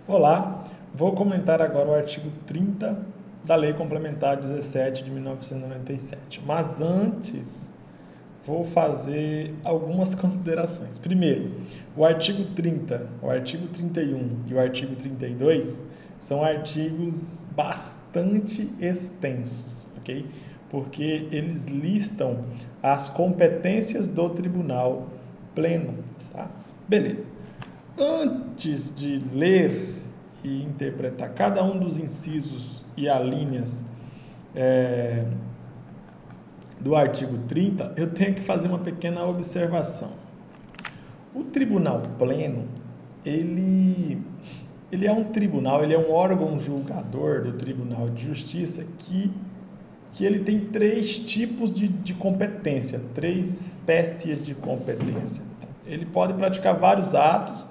Olá, vou comentar agora o artigo 30 da Lei Complementar 17 de 1997. Mas antes, vou fazer algumas considerações. Primeiro, o artigo 30, o artigo 31 e o artigo 32 são artigos bastante extensos, ok? Porque eles listam as competências do Tribunal Pleno, tá? Beleza. Antes de ler e interpretar cada um dos incisos e alíneas do artigo 30, eu tenho que fazer uma pequena observação. O Tribunal Pleno, ele é um tribunal, ele é um órgão julgador do Tribunal de Justiça que ele tem três tipos de competência, três espécies de competência. Ele pode praticar vários atos,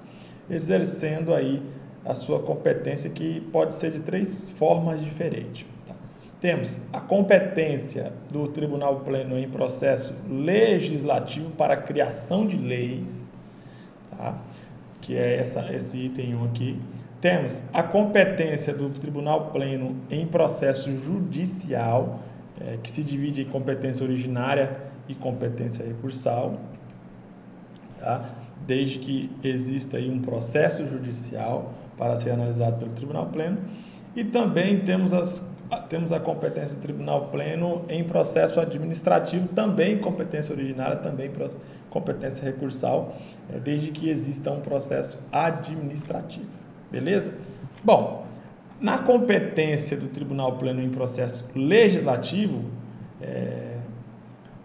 exercendo aí a sua competência, que pode ser de três formas diferentes. Temos a competência do Tribunal Pleno em processo legislativo para a criação de leis, tá? Que é esse item 1 aqui. Temos a competência do Tribunal Pleno em processo judicial, que se divide em competência originária e competência recursal, tá? Desde que exista aí um processo judicial para ser analisado pelo Tribunal Pleno. E também temos a competência do Tribunal Pleno em processo administrativo, também competência originária, também competência recursal, desde que exista um processo administrativo. Beleza? Bom, na competência do Tribunal Pleno em processo legislativo,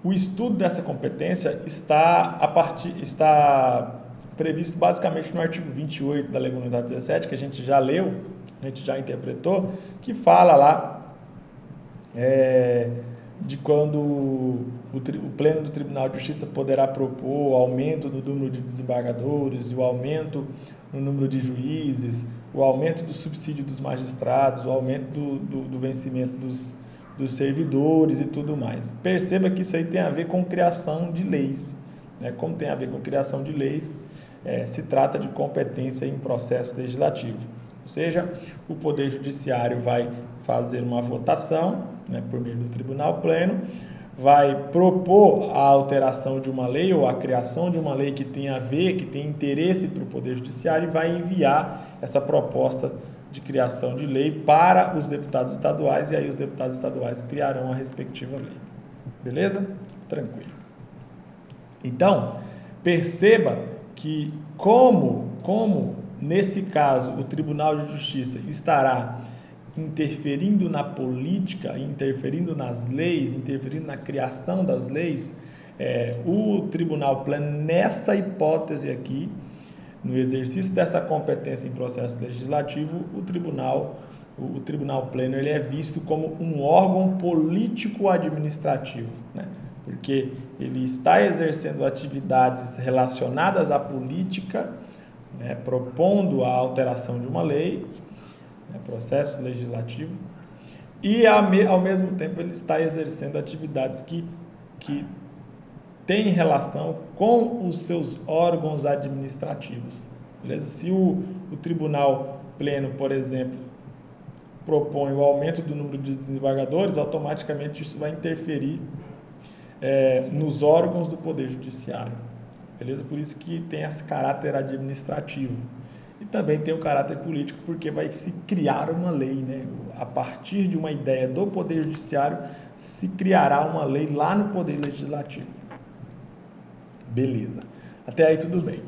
o estudo dessa competência está previsto basicamente no artigo 28 da Lei Complementar 17, que a gente já leu, a gente já interpretou, que fala lá de quando o Pleno do Tribunal de Justiça poderá propor o aumento no número de desembargadores, o aumento no número de juízes, o aumento do subsídio dos magistrados, o aumento do vencimento dos servidores e tudo mais. Perceba que isso aí tem a ver com criação de leis. Né? Como tem a ver com criação de leis, se trata de competência em processo legislativo. Ou seja, o Poder Judiciário vai fazer uma votação, né, por meio do Tribunal Pleno, vai propor a alteração de uma lei ou a criação de uma lei que tem a ver, que tem interesse para o Poder Judiciário, e vai enviar essa proposta de criação de lei para os deputados estaduais, e aí os deputados estaduais criarão a respectiva lei. Beleza? Tranquilo. Então, perceba que como nesse caso o Tribunal de Justiça estará interferindo na política, interferindo nas leis, interferindo na criação das leis, o Tribunal Pleno, nessa hipótese aqui, no exercício dessa competência em processo legislativo, o Tribunal Pleno ele é visto como um órgão político-administrativo, né? Porque ele está exercendo atividades relacionadas à política, né, propondo a alteração de uma lei, né, processo legislativo, e ao mesmo tempo ele está exercendo atividades que têm relação com os seus órgãos administrativos. Beleza? Se o Tribunal Pleno, por exemplo, propõe o aumento do número de desembargadores, automaticamente isso vai interferir nos órgãos do Poder Judiciário. Beleza? Por isso que tem esse caráter administrativo. E também tem o caráter político, porque vai se criar uma lei, né? A partir de uma ideia do Poder Judiciário, se criará uma lei lá no Poder Legislativo. Beleza. Até aí tudo bem.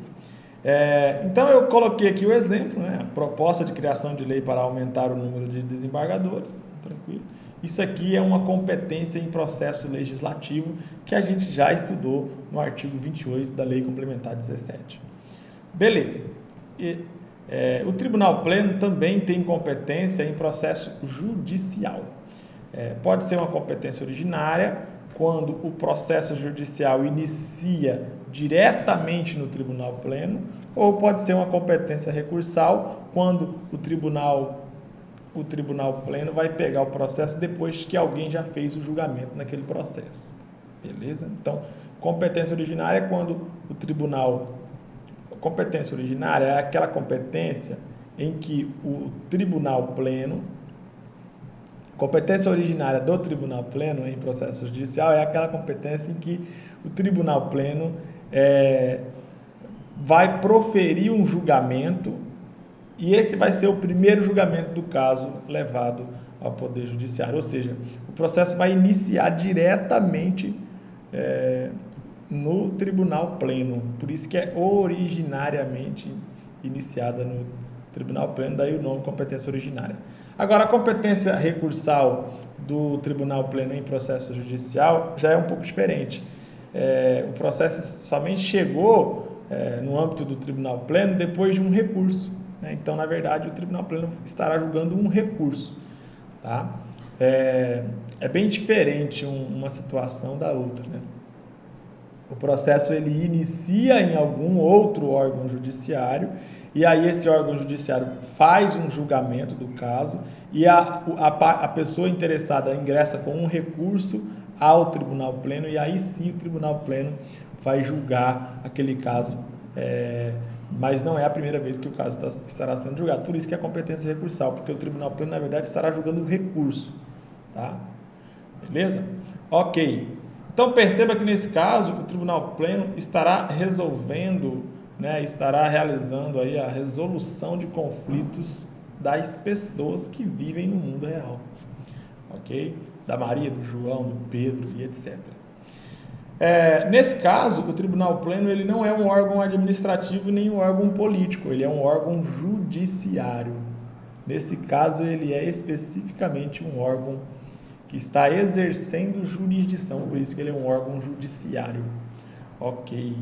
Então eu coloquei aqui o exemplo, né? A proposta de criação de lei para aumentar o número de desembargadores. Tranquilo. Isso aqui é uma competência em processo legislativo que a gente já estudou no artigo 28 da Lei Complementar 17. Beleza. O Tribunal Pleno também tem competência em processo judicial. Pode ser uma competência originária, quando o processo judicial inicia diretamente no Tribunal Pleno, ou pode ser uma competência recursal, quando o Tribunal Pleno vai pegar o processo depois que alguém já fez o julgamento naquele processo. Beleza? Então, competência originária é quando o tribunal... Competência originária é aquela competência em que o tribunal pleno, competência originária do tribunal pleno em processo judicial é aquela competência em que o tribunal pleno vai proferir um julgamento e esse vai ser o primeiro julgamento do caso levado ao Poder Judiciário, ou seja, o processo vai iniciar diretamente no tribunal pleno, por isso que é originariamente iniciada no tribunal pleno, daí o nome competência originária. Agora, a competência recursal do tribunal pleno em processo judicial já é um pouco diferente. O processo somente chegou no âmbito do tribunal pleno depois de um recurso, né? Então, na verdade, o tribunal pleno estará julgando um recurso, tá? É bem diferente uma situação da outra, né? O processo ele inicia em algum outro órgão judiciário e aí esse órgão judiciário faz um julgamento do caso e a pessoa interessada ingressa com um recurso ao tribunal pleno e aí sim o tribunal pleno vai julgar aquele caso, mas não é a primeira vez que o caso estará sendo julgado. Por isso que é a competência recursal, porque o tribunal pleno, na verdade, estará julgando o recurso, tá? Beleza? Ok. Então perceba que nesse caso o tribunal pleno estará resolvendo, né, estará realizando aí a resolução de conflitos das pessoas que vivem no mundo real, ok? Da Maria, do João, do Pedro e etc. Nesse caso, o tribunal pleno ele não é um órgão administrativo nem um órgão político, ele é um órgão judiciário. Nesse caso, ele é especificamente um órgão que está exercendo jurisdição, por isso que ele é um órgão judiciário. Ok.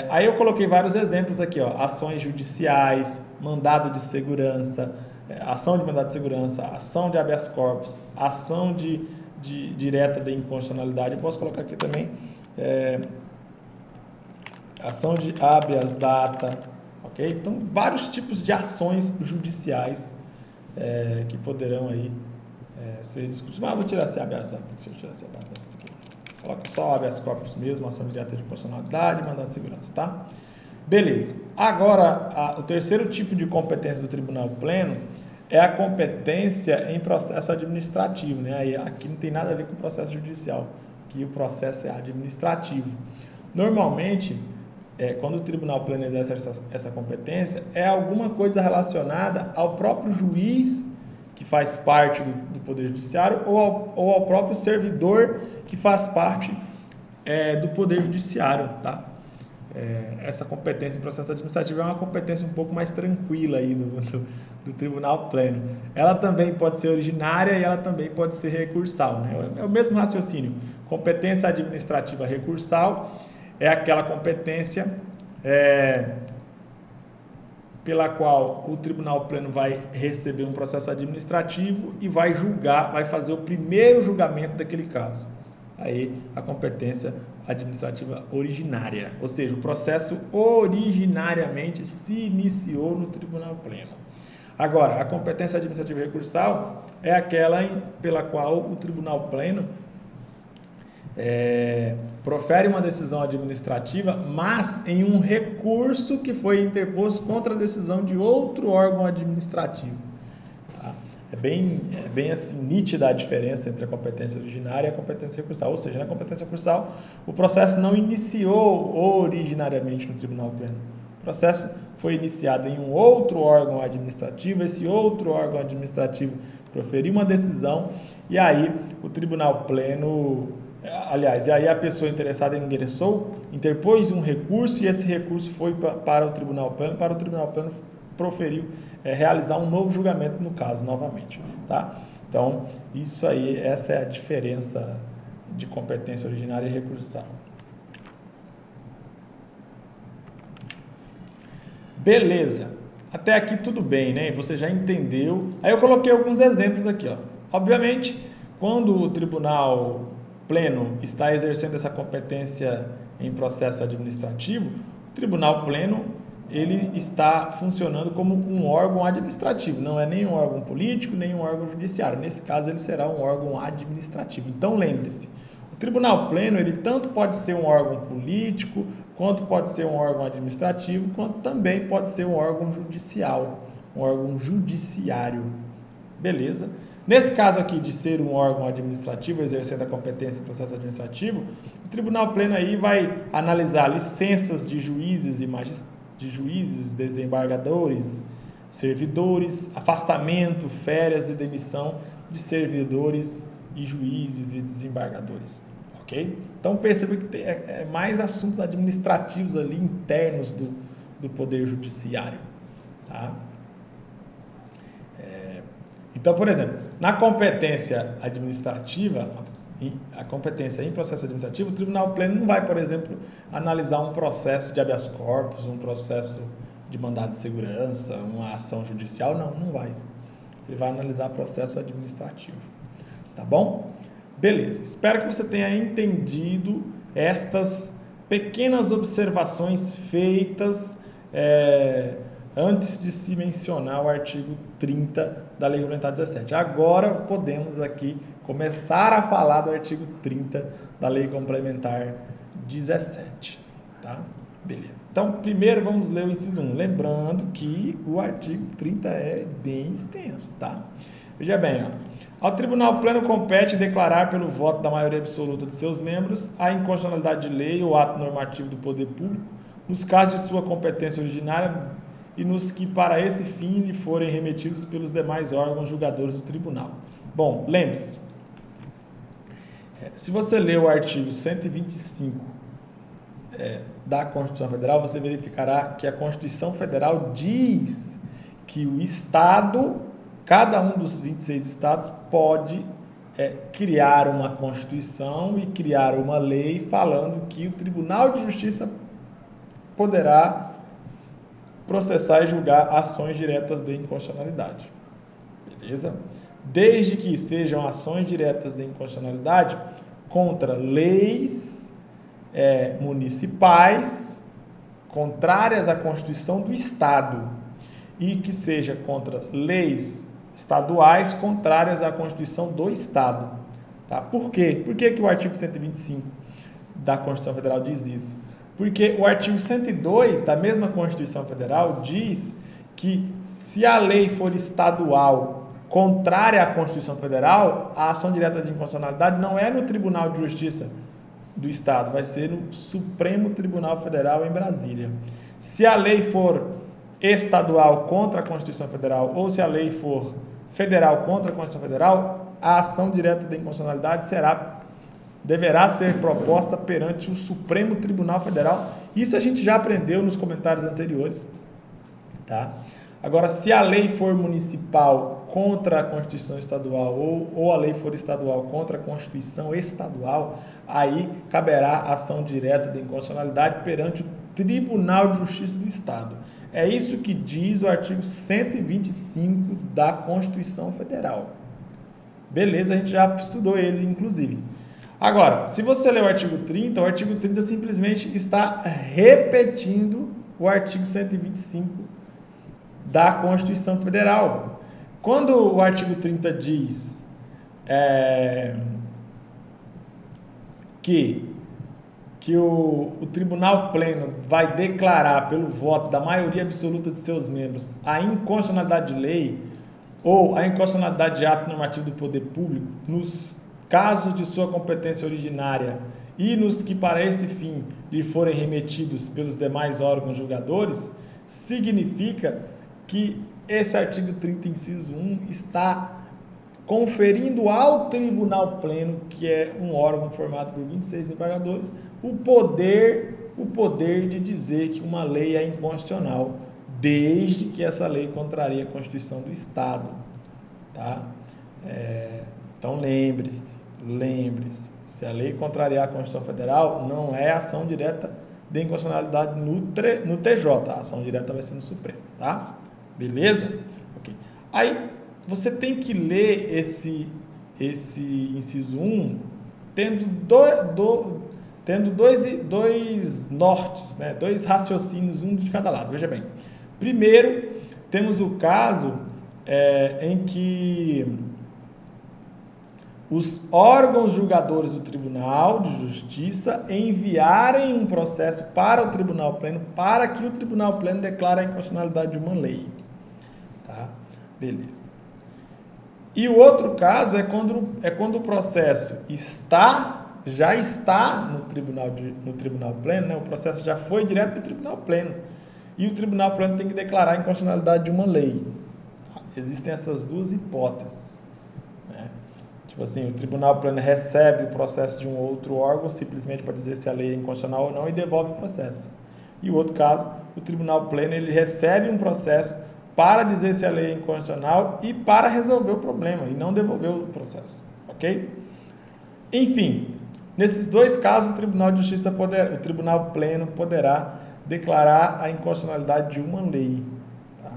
Aí eu coloquei vários exemplos aqui, ó, ações judiciais, mandado de segurança, ação de mandado de segurança, ação de habeas corpus, ação de direta de inconstitucionalidade. Eu posso colocar aqui também ação de habeas data, ok? Então, vários tipos de ações judiciais que poderão aí ser discutidos. Mas vou tirar esse habeas data. Deixa eu tirar esse habeas data aqui. Coloca só habeas corpus mesmo, ação direta de constitucionalidade, mandado de segurança, tá? Beleza. Agora, o terceiro tipo de competência do tribunal pleno é a competência em processo administrativo, né? Aí, aqui não tem nada a ver com o processo judicial, aqui o processo é administrativo. Normalmente, quando o tribunal pleno exerce essa competência, é alguma coisa relacionada ao próprio juiz que faz parte do Poder Judiciário ou ao próprio servidor que faz parte do Poder Judiciário, tá? Essa competência em processo administrativo é uma competência um pouco mais tranquila aí do Tribunal Pleno. Ela também pode ser originária e ela também pode ser recursal, né? É o mesmo raciocínio. Competência administrativa recursal é aquela competência pela qual o Tribunal Pleno vai receber um processo administrativo e vai julgar, vai fazer o primeiro julgamento daquele caso. Aí a competência administrativa originária, ou seja, o processo originariamente se iniciou no Tribunal Pleno. Agora, a competência administrativa recursal é aquela pela qual o Tribunal Pleno profere uma decisão administrativa, mas em um recurso que foi interposto contra a decisão de outro órgão administrativo. Tá? É bem assim, nítida a diferença entre a competência originária e a competência recursal. Ou seja, na competência recursal, o processo não iniciou originariamente no Tribunal Pleno. O processo foi iniciado em um outro órgão administrativo, esse outro órgão administrativo proferiu uma decisão e aí o Tribunal Pleno... Aliás, e aí a pessoa interessada interpôs um recurso e esse recurso foi para o Tribunal Pleno, proferiu, realizar um novo julgamento no caso, novamente, tá? Então, isso aí, essa é a diferença de competência originária e recursal. Beleza, até aqui tudo bem, né? Você já entendeu. Aí eu coloquei alguns exemplos aqui, ó. Obviamente, quando o Tribunal Pleno está exercendo essa competência em processo administrativo, o Tribunal Pleno ele está funcionando como um órgão administrativo, não é nem um órgão político, nem um órgão judiciário. Nesse caso, ele será um órgão administrativo. Então, lembre-se, o Tribunal Pleno ele tanto pode ser um órgão político, quanto pode ser um órgão administrativo, quanto também pode ser um órgão judicial. um órgão judiciário. Beleza? Nesse caso aqui de ser um órgão administrativo exercendo a competência em processo administrativo, o Tribunal Pleno aí vai analisar licenças de juízes e desembargadores, servidores, afastamento, férias e demissão de servidores e juízes e desembargadores. Ok? Então perceba que é mais assuntos administrativos ali internos do Poder Judiciário. Tá? Então, por exemplo, na competência administrativa, a competência em processo administrativo, o Tribunal Pleno não vai, por exemplo, analisar um processo de habeas corpus, um processo de mandado de segurança, uma ação judicial, não vai. Ele vai analisar processo administrativo. Tá bom? Beleza. Espero que você tenha entendido estas pequenas observações feitas antes de se mencionar o artigo 30 da Lei Complementar 17. Agora podemos aqui começar a falar do artigo 30 da Lei Complementar 17. Tá? Beleza. Então, primeiro vamos ler o inciso 1. Lembrando que o artigo 30 é bem extenso. Tá? Veja bem, ao Tribunal Pleno compete declarar pelo voto da maioria absoluta de seus membros a inconstitucionalidade de lei ou ato normativo do poder público, nos casos de sua competência originária e nos que para esse fim lhe forem remetidos pelos demais órgãos julgadores do tribunal. Bom, lembre-se, se você ler o artigo 125 da Constituição Federal, você verificará que a Constituição Federal diz que o Estado, cada um dos 26 estados, pode criar uma Constituição e criar uma lei falando que o Tribunal de Justiça poderá processar e julgar ações diretas de inconstitucionalidade. Beleza? Desde que sejam ações diretas de inconstitucionalidade contra leis municipais contrárias à Constituição do Estado e que seja contra leis estaduais contrárias à Constituição do Estado. Tá? Por quê? Por que o artigo 125 da Constituição Federal diz isso? Porque o artigo 102 da mesma Constituição Federal diz que se a lei for estadual contrária à Constituição Federal, a ação direta de inconstitucionalidade não é no Tribunal de Justiça do Estado, vai ser no Supremo Tribunal Federal em Brasília. Se a lei for estadual contra a Constituição Federal ou se a lei for federal contra a Constituição Federal, a ação direta de inconstitucionalidade deverá ser proposta perante o Supremo Tribunal Federal. Isso a gente já aprendeu nos comentários anteriores. Tá? Agora, se a lei for municipal contra a Constituição Estadual ou a lei for estadual contra a Constituição Estadual, aí caberá ação direta de inconstitucionalidade perante o Tribunal de Justiça do Estado. É isso que diz o artigo 125 da Constituição Federal. Beleza, a gente já estudou ele, inclusive. Agora, se você ler o artigo 30 simplesmente está repetindo o artigo 125 da Constituição Federal. Quando o artigo 30 diz que o Tribunal Pleno vai declarar pelo voto da maioria absoluta de seus membros a inconstitucionalidade de lei ou a inconstitucionalidade de ato normativo do poder público nos casos de sua competência originária e nos que para esse fim lhe forem remetidos pelos demais órgãos julgadores, significa que esse artigo 30, inciso 1, está conferindo ao Tribunal Pleno, que é um órgão formado por 26 desembargadores, o poder de dizer que uma lei é inconstitucional, desde que essa lei contraria a Constituição do Estado. Tá? Então lembre-se, se a lei contrariar a Constituição Federal, não é ação direta de inconstitucionalidade no TJ, a ação direta vai ser no Supremo, tá? Beleza? Ok. Aí, você tem que ler esse inciso 1 tendo dois nortes, né? Dois raciocínios, um de cada lado. Veja bem, primeiro, temos o caso em que os órgãos julgadores do Tribunal de Justiça enviarem um processo para o Tribunal Pleno para que o Tribunal Pleno declare a inconstitucionalidade de uma lei. tá? Beleza. E o outro caso é quando o processo já está no tribunal pleno, né? O processo já foi direto para o tribunal pleno. E o tribunal pleno tem que declarar a inconstitucionalidade de uma lei. Existem essas duas hipóteses, né? Tipo assim, o tribunal pleno recebe o processo de um outro órgão simplesmente para dizer se a lei é inconstitucional ou não e devolve o processo. E o outro caso, o tribunal pleno ele recebe um processo para dizer se a lei é inconstitucional e para resolver o problema e não devolver o processo, ok? Enfim, nesses dois casos o o tribunal pleno poderá declarar a inconstitucionalidade de uma lei. Tá?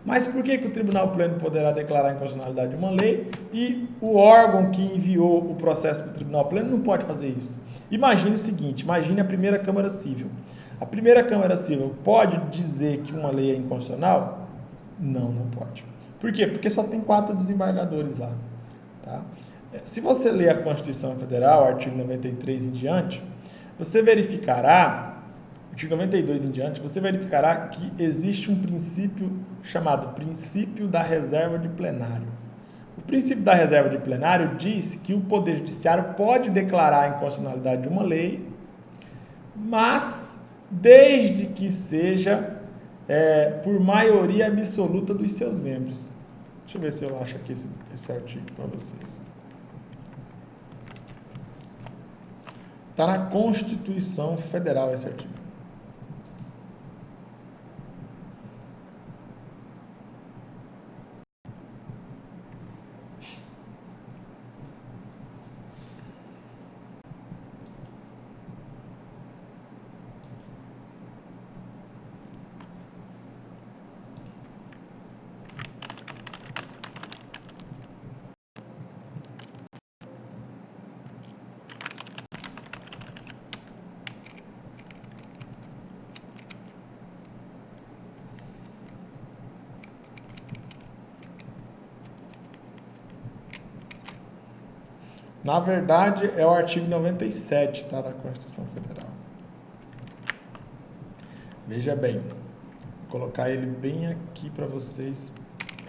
Mas por que o tribunal pleno poderá declarar a inconstitucionalidade de uma lei e o órgão que enviou o processo para o tribunal pleno não pode fazer isso? Imagine o seguinte, imagine a primeira Câmara Civil. A primeira Câmara Civil pode dizer que uma lei é inconstitucional? Não, não pode. Por quê? Porque só tem 4 desembargadores lá. Tá? Se você ler a Constituição Federal, artigo 93 em diante, você verificará, artigo 92 em diante, você verificará que existe um princípio chamado princípio da reserva de plenário. O princípio da reserva de plenário diz que o Poder Judiciário pode declarar a inconstitucionalidade de uma lei, mas desde que seja por maioria absoluta dos seus membros. Deixa eu ver se eu acho aqui esse artigo para vocês. Está na Constituição Federal esse artigo. Na verdade, é o artigo 97, tá, da Constituição Federal. Veja bem, vou colocar ele bem aqui para vocês,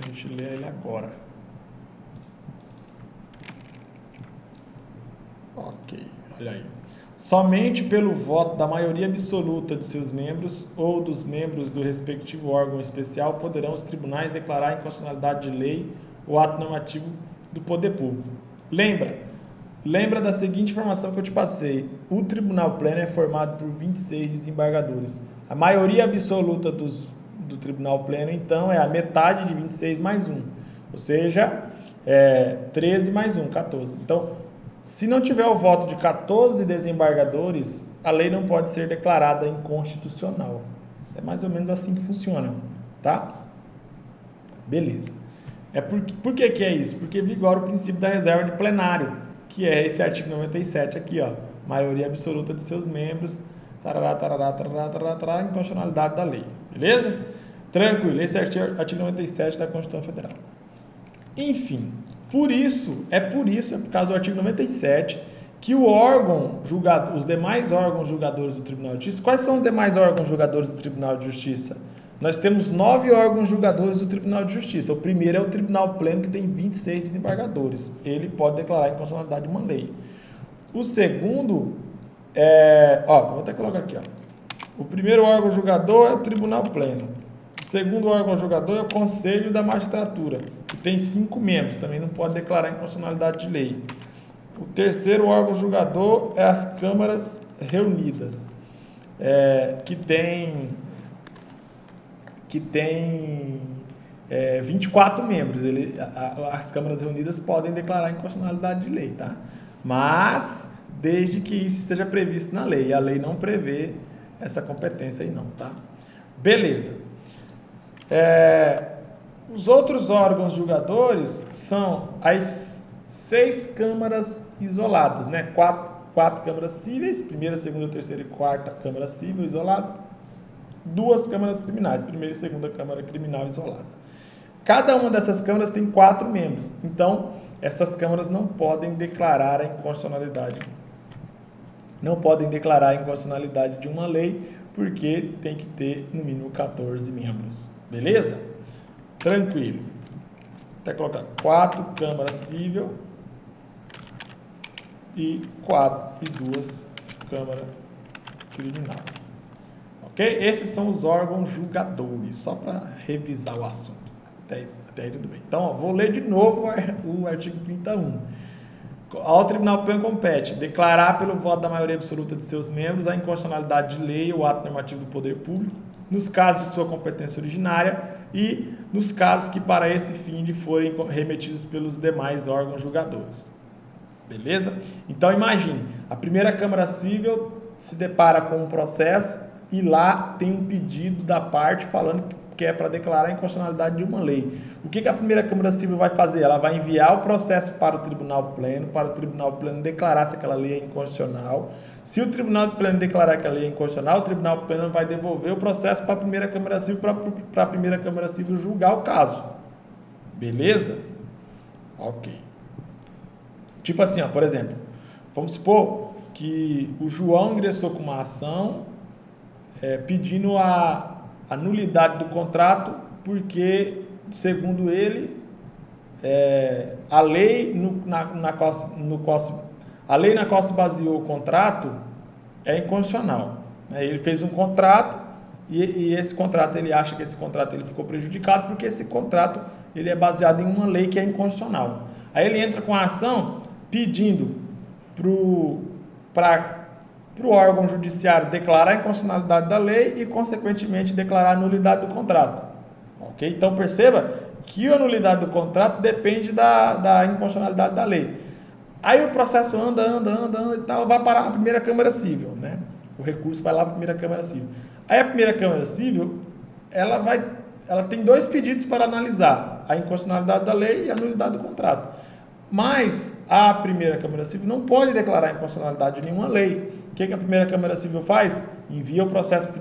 a gente ler ele agora. Ok, olha aí. Somente pelo voto da maioria absoluta de seus membros ou dos membros do respectivo órgão especial poderão os tribunais declarar a inconstitucionalidade de lei ou ato normativo do poder público. Lembra da seguinte informação que eu te passei. O tribunal pleno é formado por 26 desembargadores. A maioria absoluta do tribunal pleno, então, é a metade de 26 mais 1. Ou seja, 13 mais 1, 14. Então, se não tiver o voto de 14 desembargadores, a lei não pode ser declarada inconstitucional. É mais ou menos assim que funciona, tá? Beleza. Por que é isso? Porque vigora o princípio da reserva de plenário, que é esse artigo 97 aqui, ó. Maioria absoluta de seus membros, tarará, tarará, tarará, tarará, tarará, inconstitucionalidade da lei. Beleza? Tranquilo, esse é o artigo 97 da Constituição Federal. Enfim, por causa do artigo 97, que o órgão julgado, os demais órgãos julgadores do Tribunal de Justiça, quais são os demais órgãos julgadores do Tribunal de Justiça? Nós temos 9 órgãos julgadores do Tribunal de Justiça. O primeiro é o Tribunal Pleno, que tem 26 desembargadores. Ele pode declarar a inconstitucionalidade de uma lei. O segundo vou até colocar aqui, ó. O primeiro órgão julgador é o Tribunal Pleno. O segundo órgão julgador é o Conselho da Magistratura, que tem 5 membros, também não pode declarar inconstitucionalidade de lei. O terceiro órgão julgador é as Câmaras Reunidas, que tem 24 membros. As Câmaras Reunidas podem declarar inconstitucionalidade de lei, tá? Mas desde que isso esteja previsto na lei. A lei não prevê essa competência aí não, tá? Beleza. Os outros órgãos julgadores são as 6 câmaras isoladas, né? 4 câmaras cíveis, primeira, segunda, terceira e quarta câmara civil isolada, 2 câmaras criminais, primeira e segunda câmara criminal isolada. Cada uma dessas câmaras tem 4 membros, então essas câmaras não podem declarar a inconstitucionalidade. Não podem declarar a inconstitucionalidade de uma lei, porque tem que ter no mínimo 14 membros. Beleza? Tranquilo. Até colocar 4 Câmara Civil e 2 Câmara Criminal. Ok? Esses são os órgãos julgadores, só para revisar o assunto. Até aí tudo bem. Então, ó, vou ler de novo o artigo 31. Ao Tribunal Pleno compete declarar pelo voto da maioria absoluta de seus membros a inconstitucionalidade de lei ou ato normativo do poder público, nos casos de sua competência originária e nos casos que para esse fim lhe forem remetidos pelos demais órgãos julgadores. Beleza? Então imagine, a primeira Câmara Civil se depara com um processo e lá tem um pedido da parte falando que é para declarar a inconstitucionalidade de uma lei. O que a primeira Câmara Civil vai fazer? Ela vai enviar o processo para o Tribunal Pleno, para o Tribunal Pleno declarar se aquela lei é inconstitucional. Se o Tribunal Pleno declarar que a lei é inconstitucional, o Tribunal Pleno vai devolver o processo para a primeira Câmara Civil, para a primeira Câmara Civil julgar o caso. Beleza? Ok. Tipo assim, ó, por exemplo, vamos supor que o João ingressou com uma ação pedindo a nulidade do contrato porque, segundo ele, a lei na qual se baseou o contrato é inconstitucional. Ele fez um contrato e esse contrato, ele acha que esse contrato ele ficou prejudicado porque esse contrato ele é baseado em uma lei que é inconstitucional. Aí ele entra com a ação pedindo para o órgão judiciário declarar a inconstitucionalidade da lei e, consequentemente, declarar a nulidade do contrato. Ok? Então, perceba que a nulidade do contrato depende da inconstitucionalidade da lei. Aí o processo anda e tal, vai parar na primeira Câmara Civil, né? O recurso vai lá para a primeira Câmara Civil. Aí a primeira Câmara Civil, ela tem 2 pedidos para analisar: a inconstitucionalidade da lei e a nulidade do contrato. Mas a primeira Câmara Civil não pode declarar a inconstitucionalidade de nenhuma lei. O que a primeira Câmara Civil faz? Envia o processo para o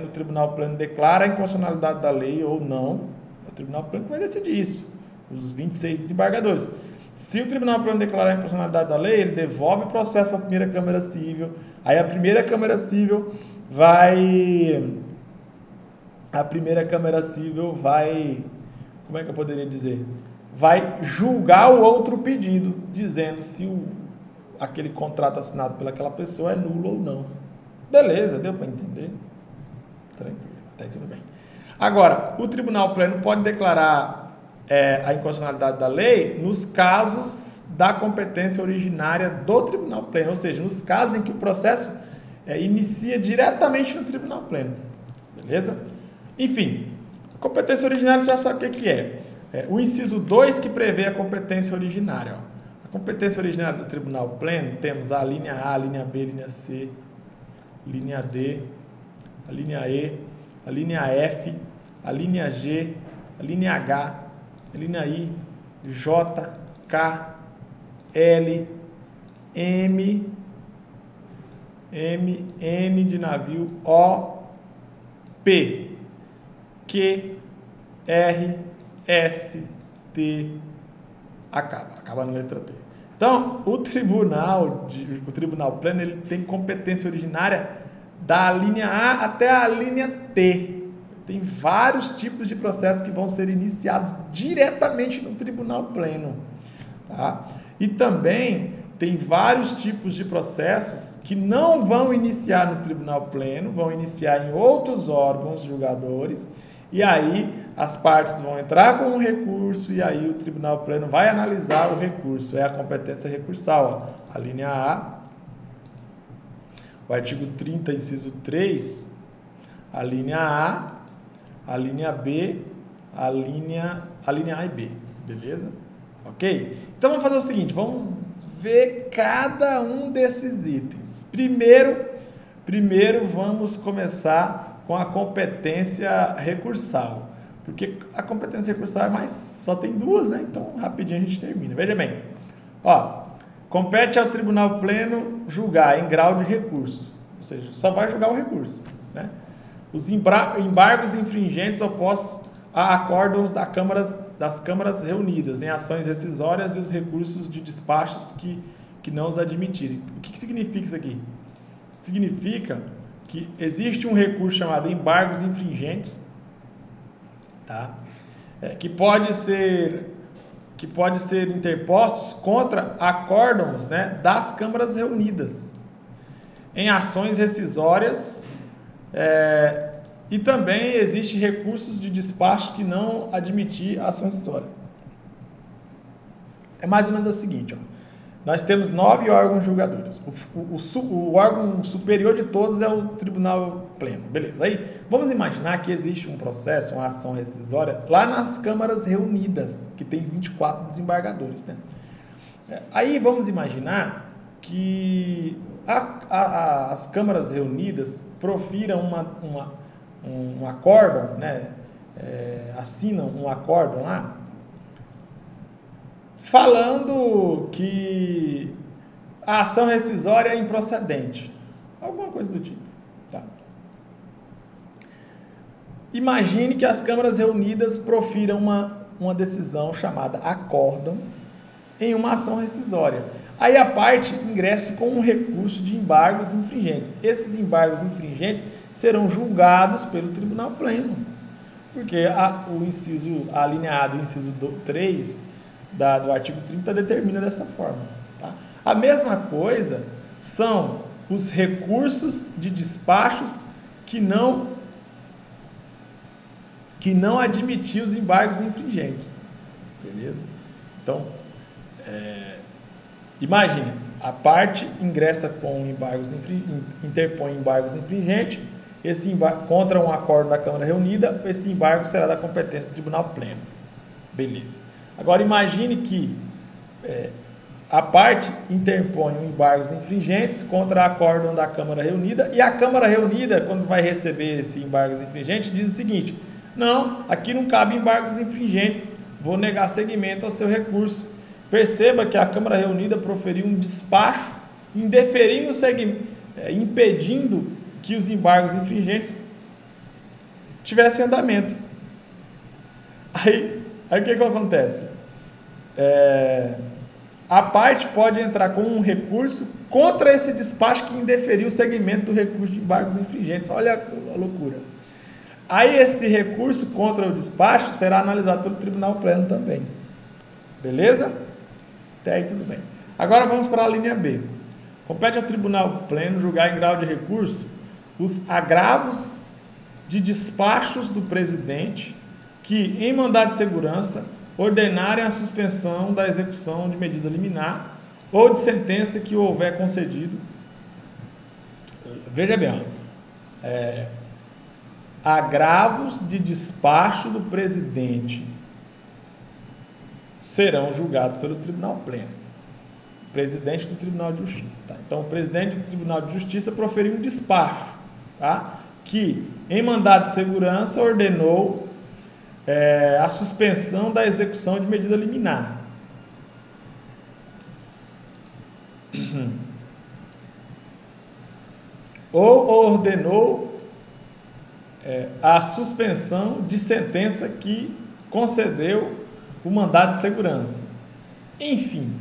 Tribunal Pleno declara a inconstitucionalidade da lei ou não. O Tribunal Pleno vai decidir isso, os 26 desembargadores. Se o Tribunal Pleno declarar a inconstitucionalidade da lei, ele devolve o processo para a primeira Câmara Civil. Aí a primeira Câmara Civil vai... Como é que eu poderia dizer? Vai julgar o outro pedido, dizendo se aquele contrato assinado pelaquela pessoa é nulo ou não. Beleza, deu para entender? Tranquilo, até aí tudo bem. Agora, o Tribunal Pleno pode declarar a inconstitucionalidade da lei nos casos da competência originária do Tribunal Pleno, ou seja, nos casos em que o processo inicia diretamente no Tribunal Pleno. Beleza? Enfim, a competência originária você já sabe o que é. O inciso 2 que prevê a competência originária. Ó. A competência originária do Tribunal Pleno, temos a linha A, a linha B, a linha C, a linha D, a linha E, a linha F, a linha G, a linha H, a linha I, J, K, L, M, N de navio, O, P, Q, R, S, T, acaba na letra T. Então, o Tribunal Pleno, ele tem competência originária da linha A até a linha T. Tem vários tipos de processos que vão ser iniciados diretamente no Tribunal Pleno. Tá? E também tem vários tipos de processos que não vão iniciar no Tribunal Pleno, vão iniciar em outros órgãos julgadores. E aí as partes vão entrar com um recurso e aí o Tribunal Pleno vai analisar o recurso. É a competência recursal. Ó. A linha A, o artigo 30, inciso 3, a linha A, a linha B, a linha A e B. Beleza? Ok? Então vamos fazer o seguinte, vamos ver cada um desses itens. Primeiro vamos começar com a competência recursal, porque a competência recursal só tem 2, né? Então rapidinho a gente termina. Veja bem, ó, compete ao Tribunal Pleno julgar em grau de recurso, ou seja, só vai julgar o recurso, né? Os embargos infringentes opostos a acordos das câmaras reunidas em ações rescisórias e os recursos de despachos que não os admitirem. O que significa isso aqui? Significa que existe um recurso chamado embargos infringentes, tá? que pode ser interpostos contra acórdãos, né, das câmaras reunidas em ações rescisórias, e também existe recursos de despacho que não admitir ação rescisória. É mais ou menos o seguinte, nós temos 9 órgãos julgadores. O órgão superior de todos é o Tribunal Pleno. Beleza. Aí, vamos imaginar que existe um processo, uma ação rescisória, lá nas câmaras reunidas, que tem 24 desembargadores, né? Aí, vamos imaginar que as câmaras reunidas profiram um acórdão, né? Assinam um acórdão lá, falando que a ação rescisória é improcedente. Alguma coisa do tipo. Tá? Imagine que as câmaras reunidas profiram uma decisão chamada acórdão em uma ação rescisória. Aí a parte ingressa com um recurso de embargos infringentes. Esses embargos infringentes serão julgados pelo Tribunal Pleno. Porque o inciso alineado, o inciso 3 do artigo 30 determina dessa forma. Tá? A mesma coisa são os recursos de despachos que não admitir os embargos infringentes. Beleza? Então, imagine, a parte ingressa com embargos interpõe embargos infringentes, contra um acordo da Câmara Reunida, esse embargo será da competência do Tribunal Pleno. Beleza. Agora imagine que a parte interpõe embargos infringentes contra acórdão da Câmara Reunida, e a Câmara Reunida, quando vai receber esse embargos infringentes, diz o seguinte: não, aqui não cabe embargos infringentes, vou negar seguimento ao seu recurso. Perceba que a Câmara Reunida proferiu um despacho indeferindo o segmento, impedindo que os embargos infringentes tivessem andamento. Aí o que acontece? A parte pode entrar com um recurso contra esse despacho que indeferiu o segmento do recurso de embargos infringentes. Olha a loucura. Aí esse recurso contra o despacho será analisado pelo Tribunal Pleno também. Beleza? Até aí tudo bem. Agora vamos para a linha B. Compete ao Tribunal Pleno julgar em grau de recurso os agravos de despachos do presidente que, em mandado de segurança, ordenarem a suspensão da execução de medida liminar ou de sentença que houver concedido. Veja bem, agravos de despacho do presidente serão julgados pelo Tribunal Pleno, presidente do Tribunal de Justiça. Tá? Então, o presidente do Tribunal de Justiça proferiu um despacho, tá? Que, em mandado de segurança, ordenou a suspensão da execução de medida liminar. Ou ordenou a suspensão de sentença que concedeu o mandado de segurança. Enfim,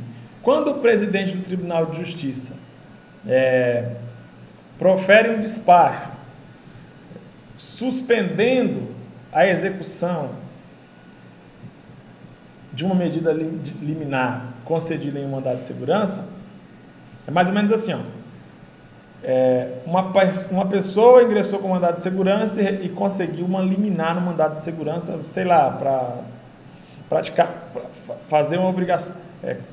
quando o presidente do Tribunal de Justiça profere um despacho suspendendo a execução de uma medida liminar concedida em um mandado de segurança, é mais ou menos assim, uma pessoa ingressou com mandado de segurança e conseguiu uma liminar no mandado de segurança, sei lá, para fazer uma obrigação,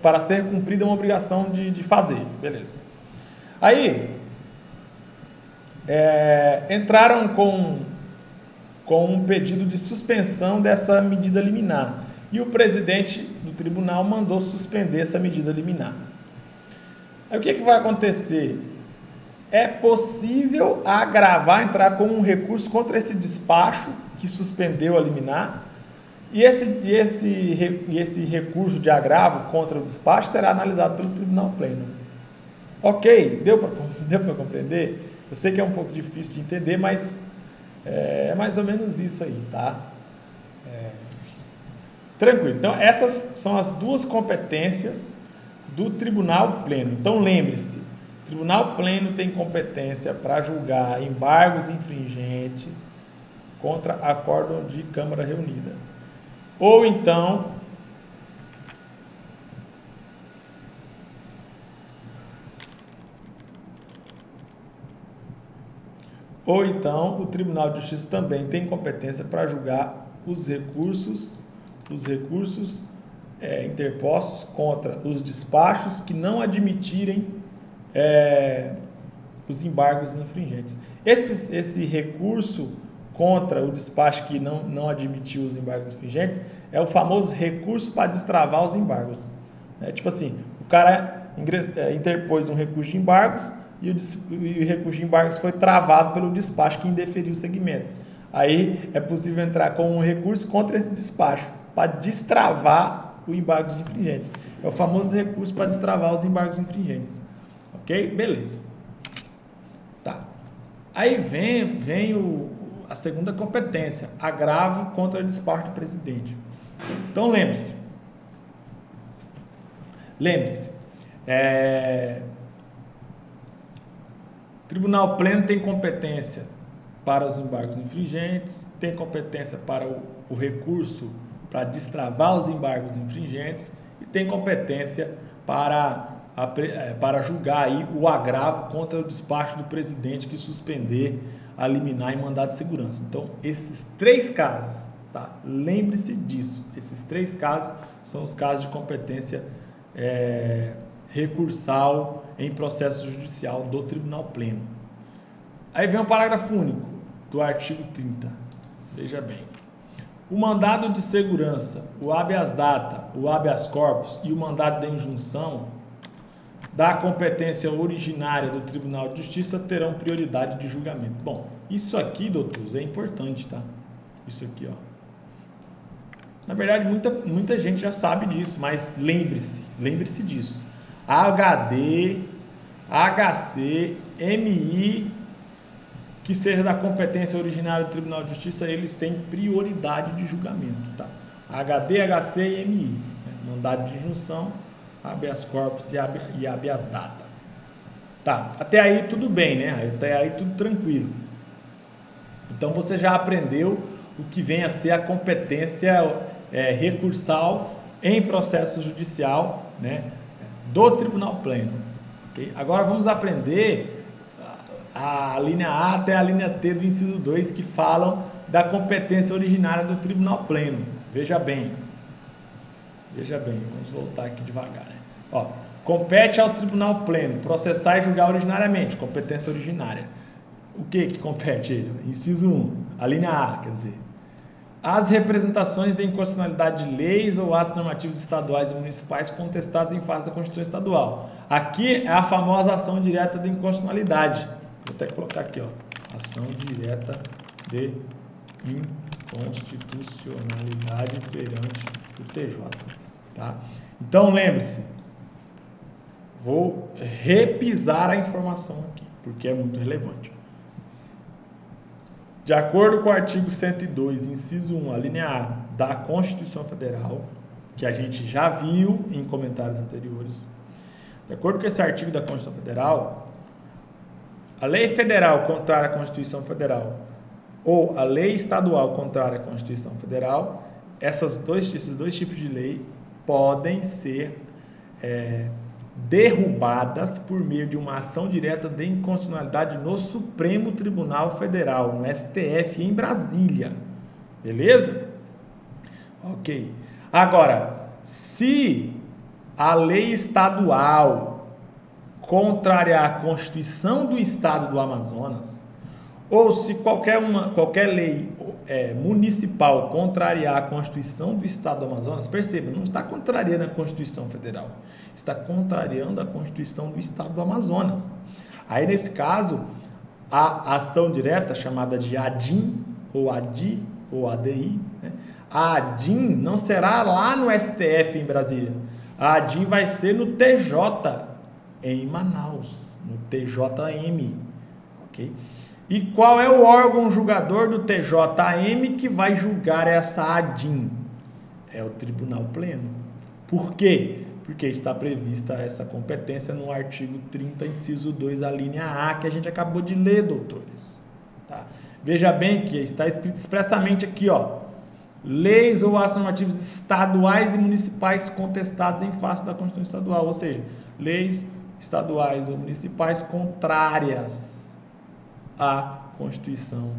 para ser cumprida uma obrigação de fazer, beleza. Aí entraram com um pedido de suspensão dessa medida liminar, e o presidente do tribunal mandou suspender essa medida liminar. Aí o que vai acontecer? É possível entrar com um recurso contra esse despacho que suspendeu a liminar, e esse recurso de agravo contra o despacho será analisado pelo Tribunal Pleno. Ok? Deu para compreender? Eu sei que é um pouco difícil de entender, mas é mais ou menos isso aí, tá? Tranquilo. Então, essas são as duas competências do Tribunal Pleno. Então, lembre-se, o Tribunal Pleno tem competência para julgar embargos infringentes contra acórdão de Câmara Reunida. Ou então o Tribunal de Justiça também tem competência para julgar os recursos interpostos contra os despachos que não admitirem os embargos infringentes. Esse recurso contra o despacho que não admitiu os embargos infringentes é o famoso recurso para destravar os embargos. Tipo assim, o cara interpôs um recurso de embargos e o recurso de embargos foi travado pelo despacho que indeferiu o segmento. Aí é possível entrar com um recurso contra esse despacho para destravar os embargos infringentes. É o famoso recurso para destravar os embargos infringentes. Ok? Beleza. Tá. Aí vem a segunda competência, agravo contra despacho do presidente. Então lembre-se, Tribunal Pleno tem competência para os embargos infringentes, tem competência para o recurso para destravar os embargos infringentes e tem competência para julgar aí o agravo contra o despacho do presidente que suspender a liminar em mandado de segurança. Então, esses 3 casos, tá? Lembre-se disso. Esses 3 casos são os casos de competência recursal em processo judicial do Tribunal Pleno. Aí vem o parágrafo único do artigo 30. Veja bem. O mandado de segurança, o habeas data, o habeas corpus e o mandado de injunção da competência originária do Tribunal de Justiça terão prioridade de julgamento. Bom, isso aqui, doutores, é importante, tá? Isso aqui, ó. Na verdade, muita gente já sabe disso, mas lembre-se disso. HD, HC, MI, que seja da competência originária do Tribunal de Justiça, eles têm prioridade de julgamento, tá? HD, HC e MI, né? Mandado de injunção, habeas corpus e habeas data. Tá, até aí tudo bem, né? Até aí tudo tranquilo. Então você já aprendeu o que vem a ser a competência recursal em processo judicial, né, do Tribunal Pleno. Okay? Agora vamos aprender a linha A até a linha T do inciso 2, que falam da competência originária do Tribunal Pleno. Veja bem, vamos voltar aqui devagar. Né? Ó, compete ao Tribunal Pleno processar e julgar originariamente, competência originária. O que compete ele? Inciso 1, a linha A, quer dizer, as representações de inconstitucionalidade de leis ou atos normativos estaduais e municipais contestados em face da Constituição Estadual. Aqui é a famosa ação direta de inconstitucionalidade. Vou até colocar aqui, ó, ação direta de inconstitucionalidade perante o TJ. Tá? Então, lembre-se, vou repisar a informação aqui, porque é muito relevante. De acordo com o artigo 102, inciso 1, a linha A da Constituição Federal, que a gente já viu em comentários anteriores, de acordo com esse artigo da Constituição Federal, a lei federal contrária à Constituição Federal ou a lei estadual contrária à Constituição Federal, esses dois tipos de lei podem ser derrubadas por meio de uma ação direta de inconstitucionalidade no Supremo Tribunal Federal, no STF, em Brasília. Beleza? Ok. Agora, se a lei estadual contrariar a Constituição do Estado do Amazonas, ou se qualquer lei municipal contrariar a Constituição do Estado do Amazonas, perceba, não está contrariando a Constituição Federal, está contrariando a Constituição do Estado do Amazonas. Aí, nesse caso, a ação direta, chamada de ADIM, ou ADI, ou ADI, né? A ADIM não será lá no STF em Brasília, a ADIM vai ser no TJ em Manaus, no TJM, ok? E qual é o órgão julgador do TJM que vai julgar essa ADIM? É o Tribunal Pleno. Por quê? Porque está prevista essa competência no artigo 30, inciso 2, a linha A, que a gente acabou de ler, doutores. Tá? Veja bem que está escrito expressamente aqui, ó. leis ou atos normativos estaduais e municipais contestados em face da Constituição Estadual, ou seja, leis estaduais ou municipais contrárias à Constituição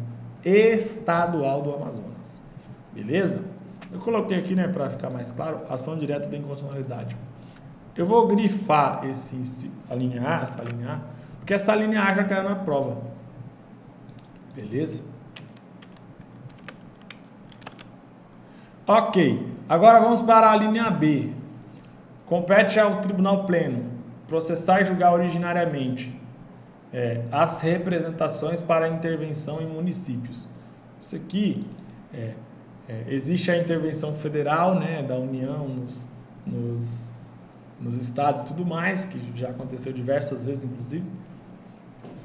Estadual do Amazonas. Beleza? Eu coloquei aqui, né, para ficar mais claro, ação direta de inconstitucionalidade. Eu vou grifar a linha A, porque essa linha A já caiu na prova. Beleza? Ok. Agora vamos para a linha B. Compete ao Tribunal Pleno processar e julgar originariamente as representações para intervenção em municípios. Isso aqui existe a intervenção federal, né, da União nos estados e tudo mais, que já aconteceu diversas vezes, inclusive.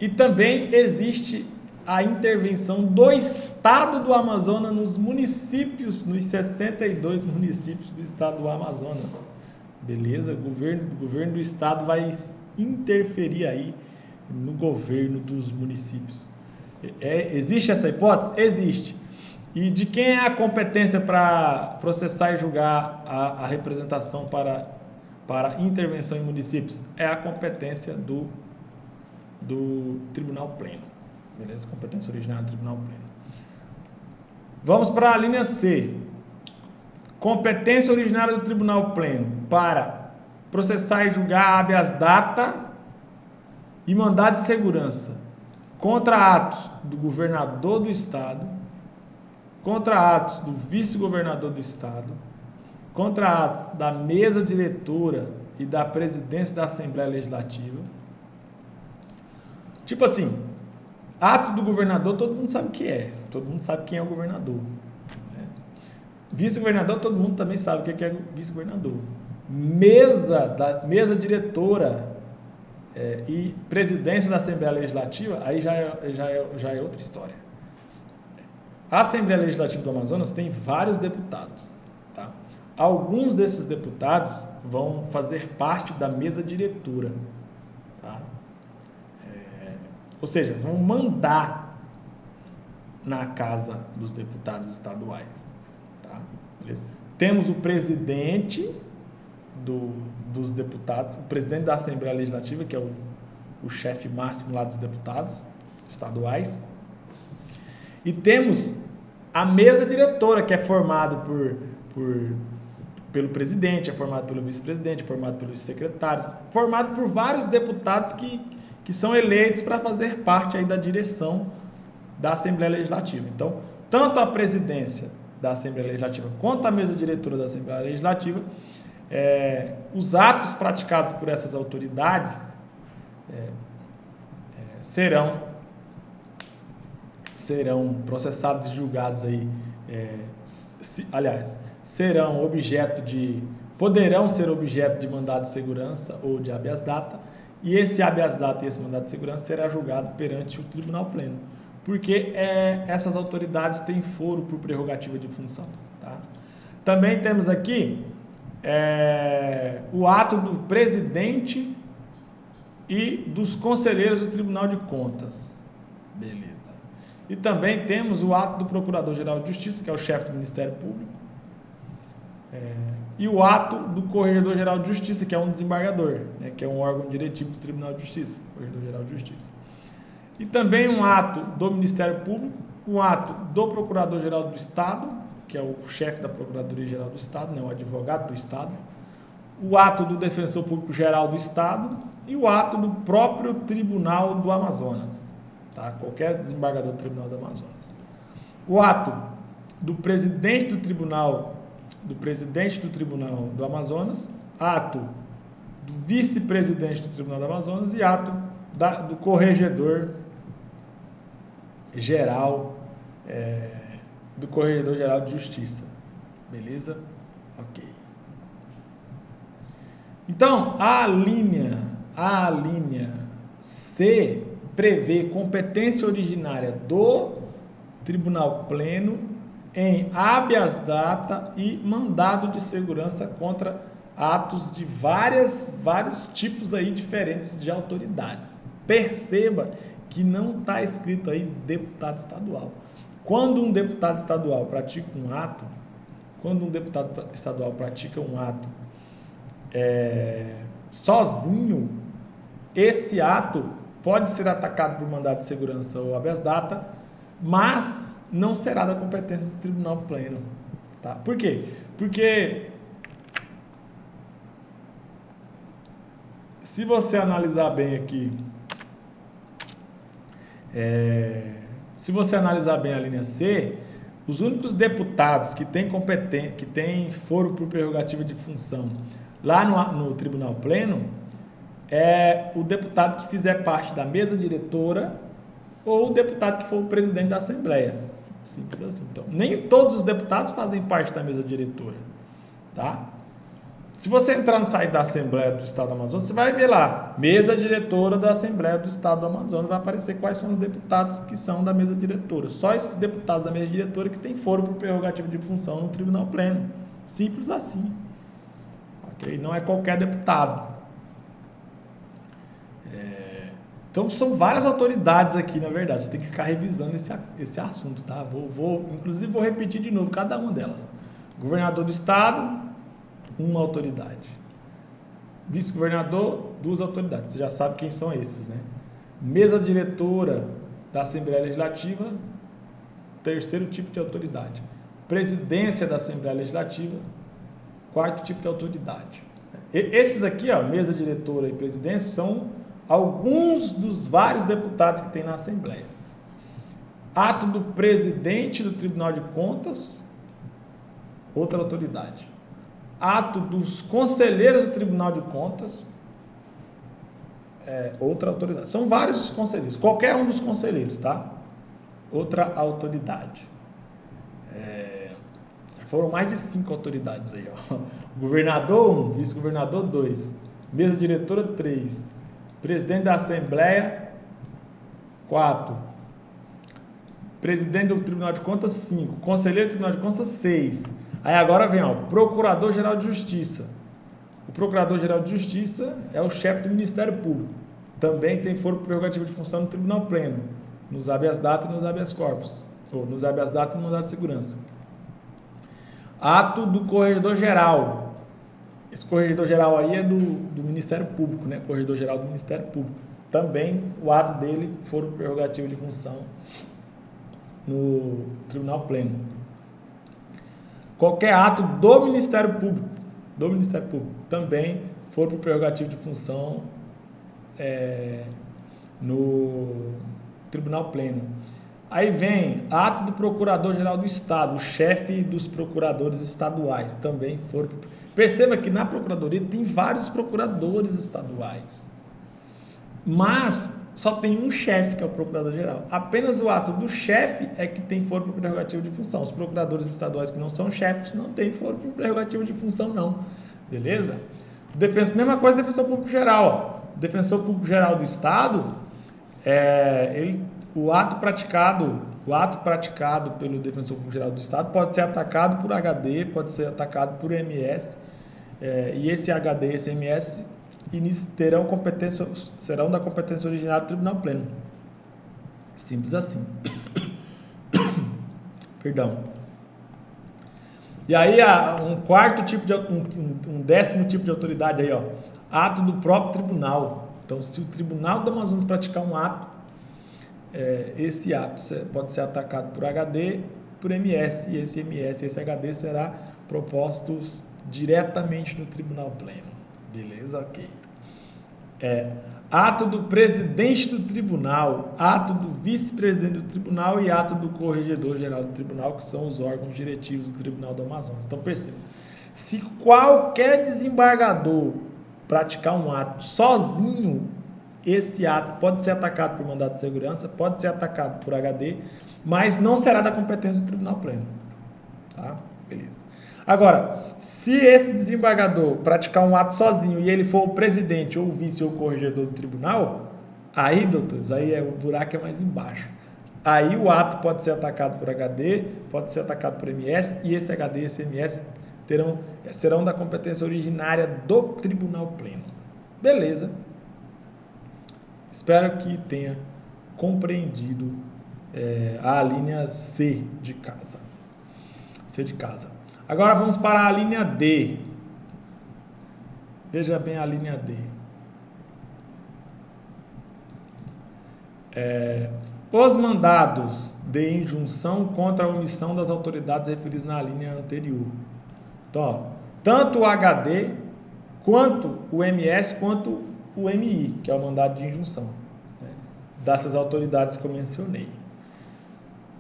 E também existe a intervenção do estado do Amazonas nos municípios, nos 62 municípios do estado do Amazonas. Beleza? O governo do estado vai interferir aí no governo dos municípios. Existe essa hipótese? Existe. E de quem é a competência para processar e julgar a representação para intervenção em municípios? É a competência do Tribunal Pleno. Beleza? Competência originária do Tribunal Pleno. Vamos para a linha C. Competência originária do Tribunal Pleno para processar e julgar habeas data e mandado de segurança contra atos do governador do estado, contra atos do vice-governador do estado, contra atos da mesa diretora e da presidência da Assembleia Legislativa. Tipo assim, ato do governador todo mundo sabe o que é, todo mundo sabe quem é o governador. Né? Vice-governador todo mundo também sabe o que é vice-governador. Mesa diretora e presidência da Assembleia Legislativa, aí já é outra história. A Assembleia Legislativa do Amazonas tem vários deputados. Tá? Alguns desses deputados vão fazer parte da mesa diretora. Tá? Ou seja, vão mandar na Casa dos Deputados Estaduais. Tá? Beleza? Temos o presidente dos deputados, o presidente da Assembleia Legislativa, que é o chefe máximo lá dos deputados estaduais. E temos a mesa diretora, que é formada pelo presidente, é formada pelo vice-presidente, é formada pelos secretários, formado por vários deputados que são eleitos para fazer parte aí da direção da Assembleia Legislativa. Então, tanto a presidência da Assembleia Legislativa quanto a mesa diretora da Assembleia Legislativa, os atos praticados por essas autoridades serão processados e julgados aí, poderão ser objeto de mandado de segurança ou de habeas data, e esse habeas data e esse mandado de segurança será julgado perante o Tribunal Pleno, porque essas autoridades têm foro por prerrogativa de função. Tá? Também temos aqui o ato do presidente e dos conselheiros do Tribunal de Contas. Beleza. E também temos o ato do Procurador-Geral de Justiça, que é o chefe do Ministério Público, e o ato do Corregedor-Geral de Justiça, que é um desembargador, né, que é um órgão diretivo do Tribunal de Justiça, Corregedor-Geral de Justiça. E também um ato do Ministério Público, um ato do Procurador-Geral do Estado, que é o chefe da Procuradoria-Geral do Estado, né, o advogado do Estado, o ato do Defensor Público-Geral do Estado e o ato do próprio Tribunal do Amazonas. Tá? Qualquer desembargador do Tribunal do Amazonas. O ato do presidente do Tribunal do Amazonas, ato do vice-presidente do Tribunal do Amazonas e ato do Corregedor-Geral do Corregedor-Geral de Justiça. Beleza? Ok. Então, a linha C prevê competência originária do Tribunal Pleno em habeas data e mandado de segurança contra atos de vários tipos aí diferentes de autoridades. Perceba que não está escrito aí deputado estadual. Quando um deputado estadual pratica um ato, quando um deputado estadual pratica um ato sozinho, esse ato pode ser atacado por mandado de segurança ou habeas data, mas não será da competência do tribunal pleno. Tá? Por quê? Porque se você analisar bem aqui, se você analisar bem a linha C, os únicos deputados que têm foro por prerrogativa de função lá no tribunal pleno é o deputado que fizer parte da mesa diretora ou o deputado que for o presidente da Assembleia. Simples assim. Então, nem todos os deputados fazem parte da mesa diretora, tá? Se você entrar no site da Assembleia do Estado do Amazonas, você vai ver lá, mesa diretora da Assembleia do Estado do Amazonas, vai aparecer quais são os deputados que são da mesa diretora. Só esses deputados da mesa diretora que têm foro por prerrogativa de função no tribunal pleno. Simples assim. Ok? Não é qualquer deputado. Então são várias autoridades aqui, na verdade. Você tem que ficar revisando esse assunto, tá? Inclusive vou repetir de novo cada uma delas. Governador do Estado, uma autoridade. Vice-governador, duas autoridades. Você já sabe quem são esses, né? Mesa diretora da Assembleia Legislativa, terceiro tipo de autoridade. Presidência da Assembleia Legislativa, quarto tipo de autoridade. Esses aqui, ó, mesa diretora e presidência, são alguns dos vários deputados que tem na Assembleia. Ato do presidente do Tribunal de Contas, outra autoridade. Ato dos conselheiros do Tribunal de Contas, outra autoridade. São vários os conselheiros, qualquer um dos conselheiros, tá? Outra autoridade. Foram mais de 5 autoridades aí, ó. Governador 1, vice-governador 2, mesa diretora 3, presidente da Assembleia 4, presidente do Tribunal de Contas 5, conselheiro do Tribunal de Contas 6. Aí agora vem, ó, Procurador-Geral de Justiça. O Procurador-Geral de Justiça é o chefe do Ministério Público. Também tem foro prerrogativa de função no Tribunal Pleno, nos habeas data e nos habeas corpus, ou nos habeas data e no mandado de segurança. Ato do Corregedor-Geral. Esse Corregedor-Geral aí é do Ministério Público, né? Corregedor-Geral do Ministério Público. Também o ato dele foro prerrogativa de função no Tribunal Pleno. Qualquer ato do Ministério Público, também for por prerrogativa de função no Tribunal Pleno. Aí vem ato do Procurador-Geral do Estado, o chefe dos procuradores estaduais, também for. Perceba que na Procuradoria tem vários procuradores estaduais, mas só tem um chefe, que é o Procurador-Geral. Apenas o ato do chefe é que tem foro por prerrogativa de função. Os procuradores estaduais que não são chefes não têm foro por prerrogativa de função, não. Beleza? Mesma coisa do Defensor Público Geral. Ó. O Defensor Público Geral do Estado, o ato praticado pelo Defensor Público Geral do Estado pode ser atacado por HD, pode ser atacado por MS, e esse HD e esse MS serão da competência originária do Tribunal Pleno. Simples assim. Perdão. E aí um décimo tipo de autoridade aí, ó, ato do próprio tribunal. Então, se o Tribunal do Amazonas praticar um ato, esse ato pode ser atacado por HD, por MS, e esse MS e esse HD será propostos diretamente no Tribunal Pleno. Beleza? Ok. Ato do presidente do tribunal, ato do vice-presidente do tribunal e ato do corregedor-geral do tribunal, que são os órgãos diretivos do Tribunal do Amazonas. Então, perceba, se qualquer desembargador praticar um ato sozinho, esse ato pode ser atacado por mandado de segurança, pode ser atacado por HD, mas não será da competência do Tribunal Pleno. Tá? Beleza. Agora, se esse desembargador praticar um ato sozinho e ele for o presidente ou o vice ou o corregedor do tribunal, aí, doutores, o buraco é mais embaixo. Aí o ato pode ser atacado por HD, pode ser atacado por MS, e esse HD e esse MS serão da competência originária do Tribunal Pleno. Beleza. Espero que tenha compreendido a linha C de casa. Agora vamos para a linha D. Veja bem a linha D. Os mandados de injunção contra a omissão das autoridades referidas na linha anterior. Então, ó, tanto o HD, quanto o MS, quanto o MI, que é o mandado de injunção, né, dessas autoridades que eu mencionei.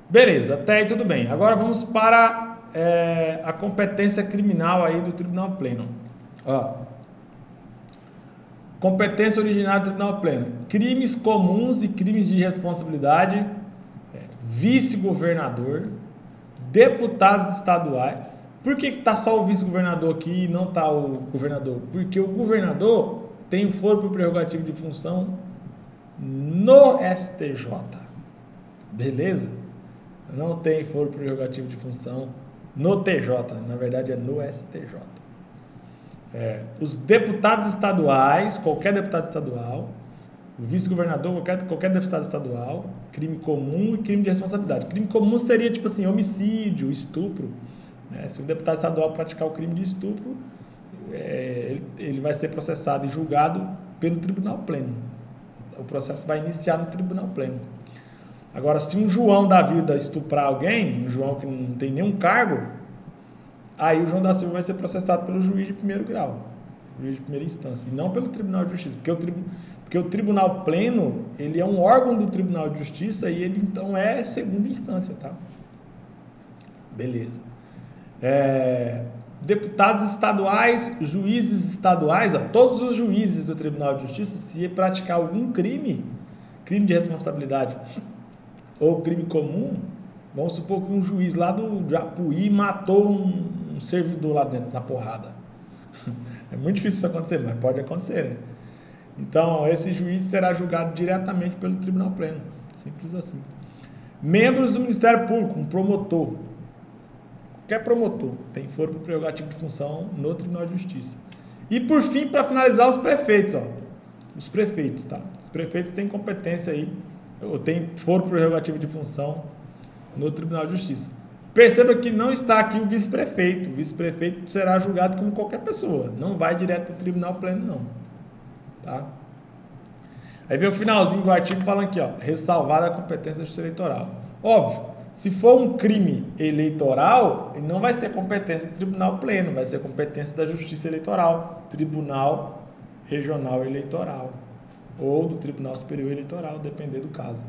Beleza, até aí tudo bem. Agora vamos para a competência criminal aí do Tribunal Pleno. Ó, competência originária do Tribunal Pleno. Crimes comuns e crimes de responsabilidade, vice-governador, deputados estaduais. Por que está só o vice-governador aqui e não está o governador? Porque o governador tem foro prerrogativo de função no STJ. Beleza? Não tem foro prerrogativo de função no TJ. Na verdade é no STJ. Os deputados estaduais, qualquer deputado estadual, o vice-governador, qualquer deputado estadual, crime comum e crime de responsabilidade. Crime comum seria tipo assim, homicídio, estupro. Né? Se um deputado estadual praticar o crime de estupro, ele vai ser processado e julgado pelo Tribunal Pleno. O processo vai iniciar no Tribunal Pleno. Agora, se um João da vida estuprar alguém, um João que não tem nenhum cargo, aí o João da Silva vai ser processado pelo juiz de primeiro grau, juiz de primeira instância, e não pelo Tribunal de Justiça, porque o Tribunal Pleno, ele é um órgão do Tribunal de Justiça e ele então é segunda instância, tá? Beleza. Deputados estaduais, juízes estaduais, ó, todos os juízes do Tribunal de Justiça, se praticar algum crime de responsabilidade ou crime comum, vamos supor que um juiz lá do Japuí matou um servidor lá dentro, na porrada. É muito difícil isso acontecer, mas pode acontecer, né? Então, esse juiz será julgado diretamente pelo Tribunal Pleno. Simples assim. Membros do Ministério Público, um promotor. Qualquer promotor tem foro prerrogativo de função no Tribunal de Justiça. E, por fim, para finalizar, os prefeitos. Ó. Os prefeitos, tá? Os prefeitos têm competência aí, ou têm foro prerrogativo de função no Tribunal de Justiça. Perceba que não está aqui o vice-prefeito. O vice-prefeito será julgado como qualquer pessoa. Não vai direto para o Tribunal Pleno, não. Tá? Aí vem o finalzinho do artigo falando aqui, ó, ressalvada a competência da Justiça Eleitoral. Óbvio, se for um crime eleitoral, ele não vai ser competência do Tribunal Pleno, vai ser competência da Justiça Eleitoral, Tribunal Regional Eleitoral, ou do Tribunal Superior Eleitoral, depender do caso.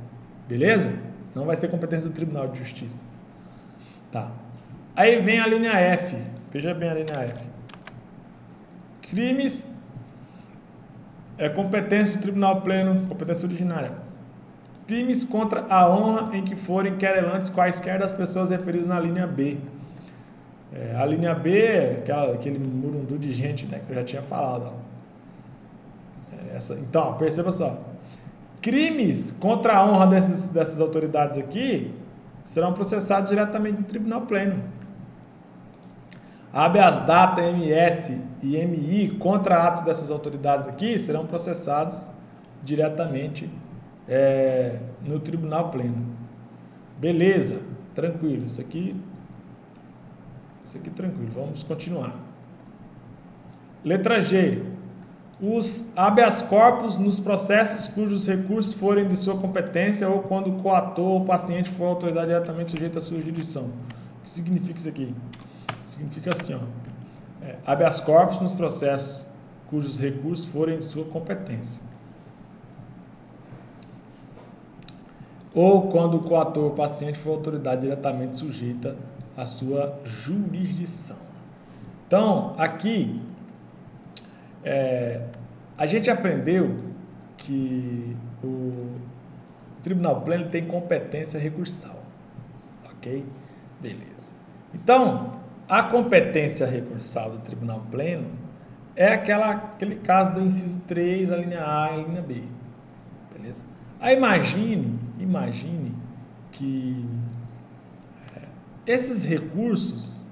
Beleza? Não vai ser competência do Tribunal de Justiça. Tá. Aí vem a linha F. Veja bem a linha F. Crimes é competência do Tribunal Pleno, competência originária. Crimes contra a honra em que forem querelantes quaisquer das pessoas referidas na linha B. A linha B é aquele murundu de gente, né, que eu já tinha falado. Então, perceba só. Crimes contra a honra dessas autoridades aqui serão processados diretamente no Tribunal Pleno. Habeas data, MS e MI contra atos dessas autoridades aqui serão processados diretamente no Tribunal Pleno. Beleza, tranquilo, isso aqui tranquilo, vamos continuar. Letra G. Os habeas corpus nos processos cujos recursos forem de sua competência ou quando o coator ou paciente for autoridade diretamente sujeita à sua jurisdição. O que significa isso aqui? Significa assim, ó, habeas corpus nos processos cujos recursos forem de sua competência. Ou quando o coator ou paciente for autoridade diretamente sujeita à sua jurisdição. Então, aqui, a gente aprendeu que o Tribunal Pleno tem competência recursal. Ok? Beleza. Então, a competência recursal do Tribunal Pleno é aquele caso do inciso 3, a linha A e a linha B. Beleza? Aí imagine que esses recursos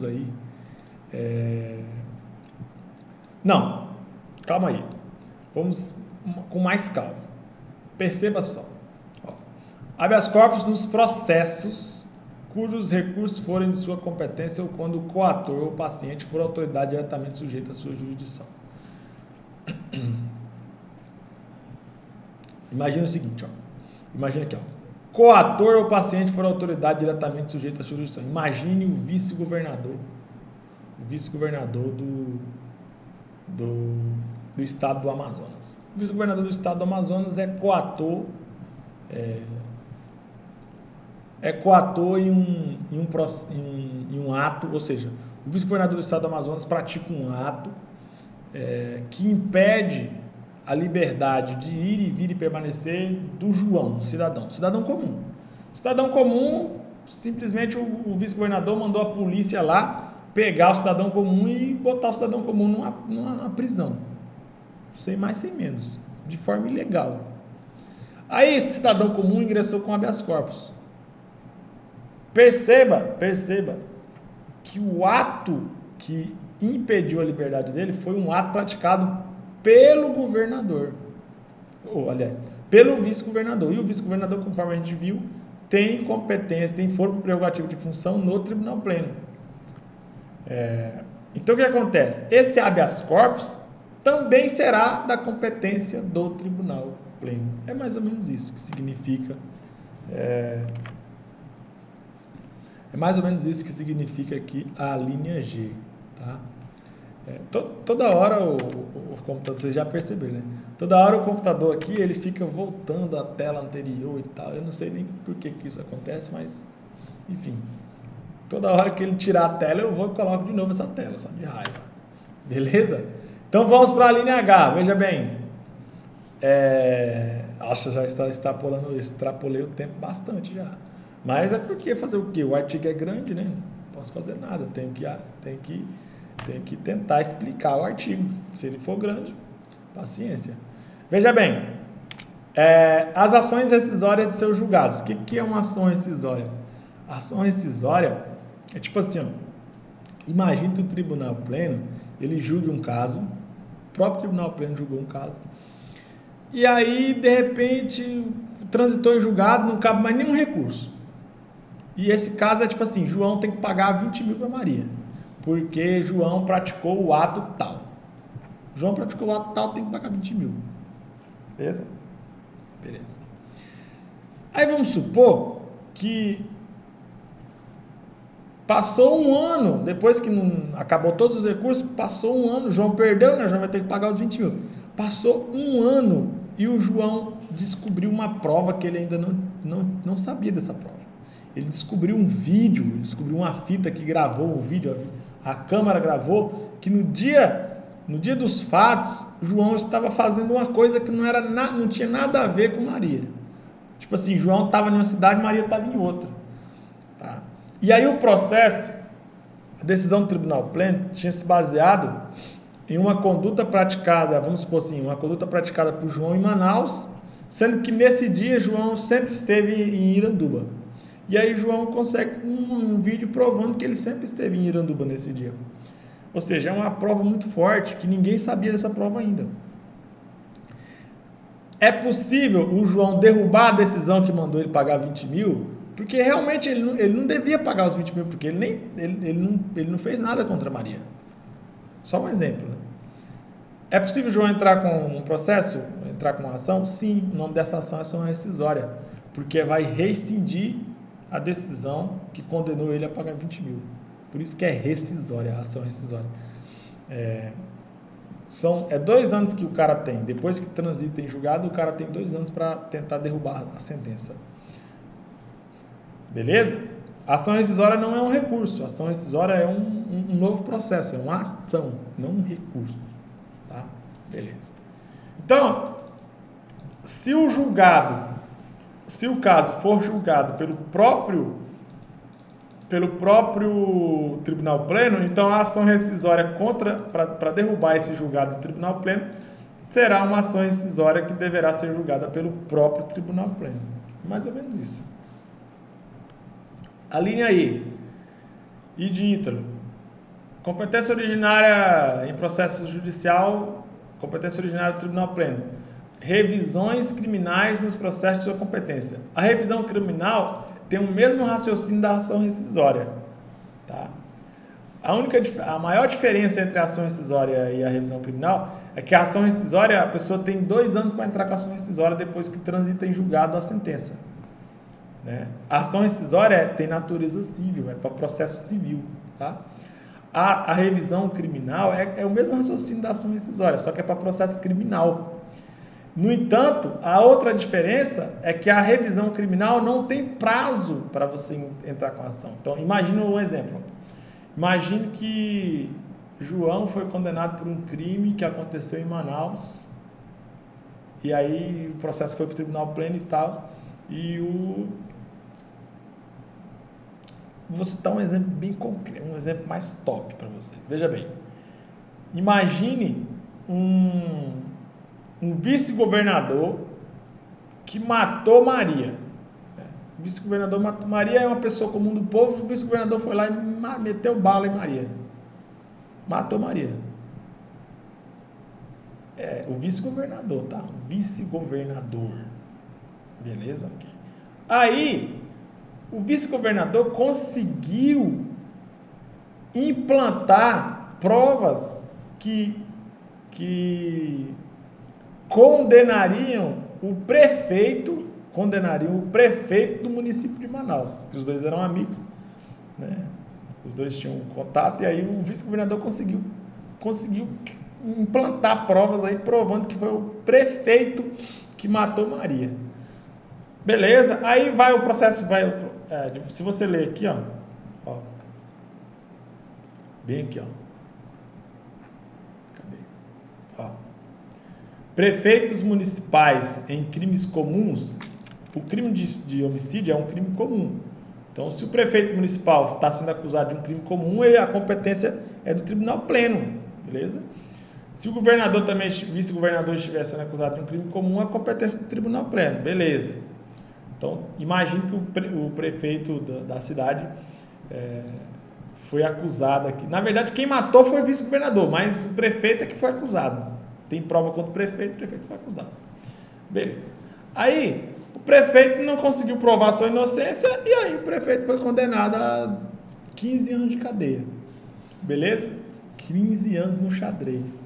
aí, não, calma aí, vamos com mais calma. Perceba só. Habeas corpus nos processos cujos recursos forem de sua competência ou quando o coator ou paciente for autoridade diretamente sujeita à sua jurisdição. Imagina o seguinte, imagina aqui, coator ou paciente for autoridade diretamente sujeita à sua jurisdição. Imagine o vice-governador do estado do Amazonas. O vice-governador do estado do Amazonas é coator em um ato, ou seja, o vice-governador do estado do Amazonas pratica um ato que impede a liberdade de ir e vir e permanecer do João, cidadão comum. Cidadão comum, simplesmente o vice-governador mandou a polícia lá pegar o cidadão comum e botar o cidadão comum numa prisão. Sem mais, sem menos, de forma ilegal. Aí esse cidadão comum ingressou com habeas corpus. Perceba que o ato que impediu a liberdade dele foi um ato praticado pelo governador, ou aliás, pelo vice-governador. E o vice-governador, conforme a gente viu, tem competência, tem foro prerrogativo de função no tribunal pleno. Então o que acontece? Esse habeas corpus também será da competência do tribunal pleno. É mais ou menos isso que significa. É mais ou menos isso que significa aqui a linha G, tá? Toda hora o computador, vocês já perceberam, né? Toda hora o computador aqui, ele fica voltando à tela anterior e tal. Eu não sei nem por que isso acontece, mas, enfim. Toda hora que ele tirar a tela, eu vou e coloco de novo essa tela, só de raiva. Beleza? Então vamos para a linha H, veja bem. Nossa, já extrapolei o tempo bastante já. Mas é porque fazer o quê? O artigo é grande, né? Não posso fazer nada, tenho que tentar explicar o artigo. Se ele for grande, paciência. Veja bem, as ações rescisórias de seus julgados. O que é uma ação rescisória? A ação rescisória é tipo assim, imagine que o tribunal pleno, ele julgue um caso, o próprio tribunal pleno julgou um caso, e aí, de repente, transitou em julgado, não cabe mais nenhum recurso. E esse caso é tipo assim, João tem que pagar 20 mil para Maria, porque João praticou o ato tal. João praticou o ato tal, tem que pagar 20 mil. Beleza? Beleza. Aí vamos supor que passou um ano, depois que acabou todos os recursos, passou um ano, João perdeu, né? João vai ter que pagar os 20 mil. Passou um ano e o João descobriu uma prova que ele ainda não sabia dessa prova. Ele descobriu um vídeo, ele descobriu uma fita que gravou um vídeo, a câmera gravou, que no dia dos fatos, João estava fazendo uma coisa que não tinha nada a ver com Maria. Tipo assim, João estava em uma cidade, Maria estava em outra. Tá? E aí o processo, a decisão do tribunal pleno, tinha se baseado em uma conduta praticada, vamos supor assim, uma conduta praticada por João em Manaus, sendo que nesse dia João sempre esteve em Iranduba. E aí João consegue um vídeo provando que ele sempre esteve em Iranduba nesse dia. Ou seja, é uma prova muito forte, que ninguém sabia dessa prova ainda. É possível o João derrubar a decisão que mandou ele pagar 20 mil, porque realmente ele não devia pagar os 20 mil, porque ele não fez nada contra Maria. Só um exemplo. Né? É possível o João entrar com um processo, entrar com uma ação? Sim, o nome dessa ação é ação rescisória, porque vai rescindir a decisão que condenou ele a pagar 20 mil. Por isso que é rescisória, a ação rescisória. É 2 anos que o cara tem. Depois que transita em julgado, o cara tem 2 anos para tentar derrubar a sentença. Beleza? A ação rescisória não é um recurso. A ação rescisória é um novo processo, é uma ação, não um recurso. Tá? Beleza. Então, se o caso for julgado pelo próprio tribunal pleno, então a ação rescisória para derrubar esse julgado do tribunal pleno será uma ação rescisória que deverá ser julgada pelo próprio tribunal pleno. Mais ou menos isso. A linha I de Ítalo. Competência originária em processo judicial, competência originária do tribunal pleno. revisões criminais nos processos de sua competência. A revisão criminal tem o mesmo raciocínio da ação rescisória. Tá? A maior diferença entre a ação rescisória e a revisão criminal é que a ação rescisória, a pessoa tem 2 anos para entrar com a ação rescisória depois que transita em julgado a sentença. Né? A ação rescisória tem natureza civil, é para processo civil. Tá? A revisão criminal é o mesmo raciocínio da ação rescisória, só que é para processo criminal. No entanto, a outra diferença é que a revisão criminal não tem prazo para você entrar com a ação. Então, imagine um exemplo. Imagine que João foi condenado por um crime que aconteceu em Manaus, e aí o processo foi para o tribunal pleno e tal, Vou citar um exemplo bem concreto, um exemplo mais top para você. Veja bem, imagine um vice-governador que matou Maria. O vice-governador matou Maria, é uma pessoa comum do povo, o vice-governador foi lá e meteu bala em Maria. Matou Maria. O vice-governador, tá? O vice-governador. Beleza? Okay. Aí, o vice-governador conseguiu implantar provas que condenariam o prefeito do município de Manaus, que os dois eram amigos, né? Os dois tinham contato, e aí o vice-governador conseguiu implantar provas aí provando que foi o prefeito que matou Maria. Beleza? Aí vai o processo, se você ler aqui, ó, bem aqui, ó. Cadê? Ó. Prefeitos municipais em crimes comuns, o crime de homicídio é um crime comum. Então, se o prefeito municipal está sendo acusado de um crime comum, a competência é do tribunal pleno, beleza? Se o governador também, vice-governador, estiver sendo acusado de um crime comum, a competência é do tribunal pleno, beleza? Então, imagine que o prefeito da cidade foi acusado aqui. Na verdade, quem matou foi o vice-governador, mas o prefeito é que foi acusado. Tem prova contra o prefeito foi acusado. Beleza. Aí, o prefeito não conseguiu provar sua inocência e aí o prefeito foi condenado a 15 anos de cadeia. Beleza? 15 anos no xadrez.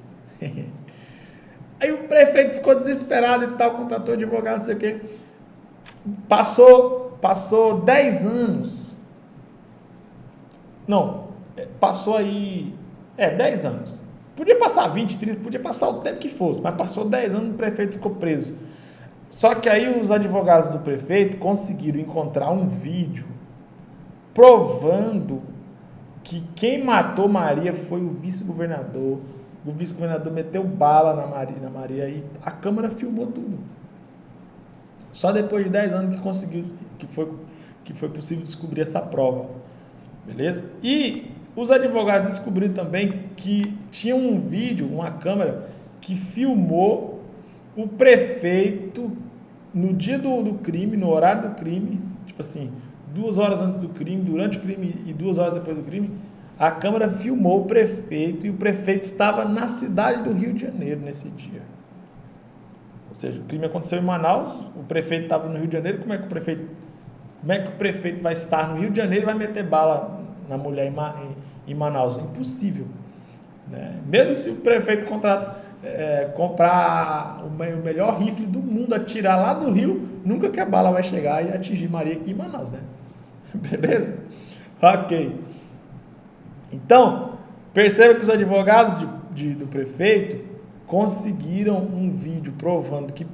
Aí o prefeito ficou desesperado e tal, contratou advogado, não sei o quê. Passou 10 anos. Não, passou aí 10 anos. Podia passar 20, 30, podia passar o tempo que fosse, mas passou 10 anos e o prefeito ficou preso. Só que aí os advogados do prefeito conseguiram encontrar um vídeo provando que quem matou Maria foi o vice-governador. O vice-governador meteu bala na Maria e a Câmara filmou tudo. Só depois de 10 anos que foi possível descobrir essa prova. Beleza? E os advogados descobriram também que tinha um vídeo, uma câmera, que filmou o prefeito no dia do crime, no horário do crime, tipo assim, 2 horas antes do crime, durante o crime e 2 horas depois do crime, a câmera filmou o prefeito e o prefeito estava na cidade do Rio de Janeiro nesse dia. Ou seja, o crime aconteceu em Manaus, o prefeito estava no Rio de Janeiro, como é que o prefeito vai estar no Rio de Janeiro e vai meter bala na mulher em Manaus? É impossível. Né? Mesmo se o prefeito comprar o melhor rifle do mundo, atirar lá do Rio, nunca que a bala vai chegar e atingir Maria aqui em Manaus, né? Beleza? Ok. Então, perceba que os advogados do prefeito conseguiram um vídeo provando que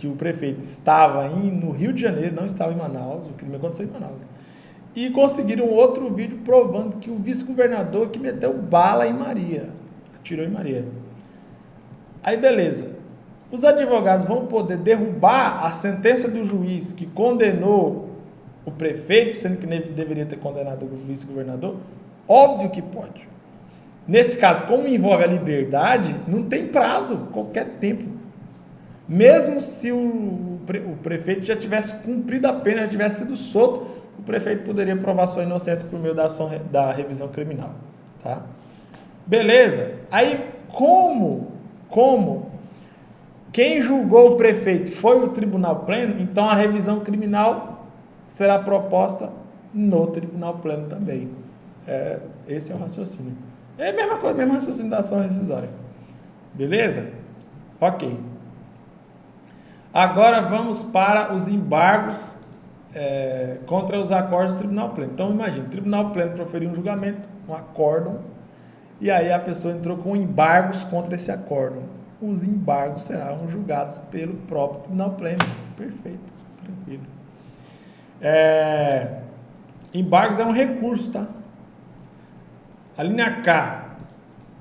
o prefeito estava no Rio de Janeiro, não estava em Manaus, o crime aconteceu em Manaus. E conseguiram outro vídeo provando que o vice-governador que meteu bala em Maria, atirou em Maria. Aí beleza, os advogados vão poder derrubar a sentença do juiz que condenou o prefeito, sendo que ele deveria ter condenado o vice-governador? Óbvio que pode. Nesse caso, como envolve a liberdade, não tem prazo, qualquer tempo. Mesmo se o prefeito já tivesse cumprido a pena, já tivesse sido solto, o prefeito poderia provar sua inocência por meio da ação da revisão criminal. Tá? Beleza. Aí, como Quem julgou o prefeito foi o tribunal pleno, então a revisão criminal será proposta no tribunal pleno também. Esse é o raciocínio. É a mesma coisa, mesmo raciocínio da ação rescisória. Beleza? Ok. Agora vamos para os embargos contra os acordos do tribunal pleno. Então imagine, o tribunal pleno proferiu um julgamento, um acórdão, e aí a pessoa entrou com embargos contra esse acórdão. Os embargos serão julgados pelo próprio tribunal pleno. Perfeito, tranquilo. Embargos é um recurso, tá? A linha K.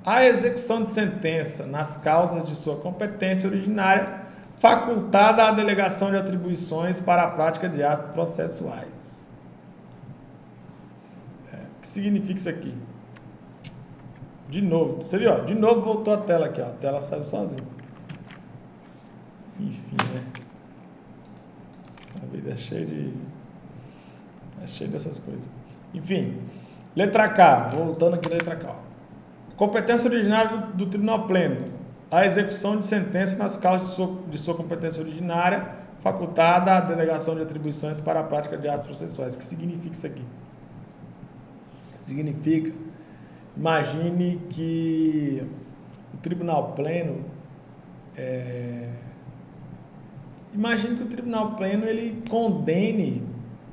A execução de sentença nas causas de sua competência originária, facultada à delegação de atribuições para a prática de atos processuais. O que significa isso aqui? De novo, você viu? De novo voltou a tela aqui, ó. A tela saiu sozinha. Enfim, né? A vida é cheia dessas coisas. Enfim, letra K, voltando aqui na letra K. Competência originária do Tribunal Pleno. A execução de sentença nas causas de sua competência originária, facultada à delegação de atribuições para a prática de atos processuais. O que significa isso aqui? Significa, imagine que o Tribunal Pleno ele condene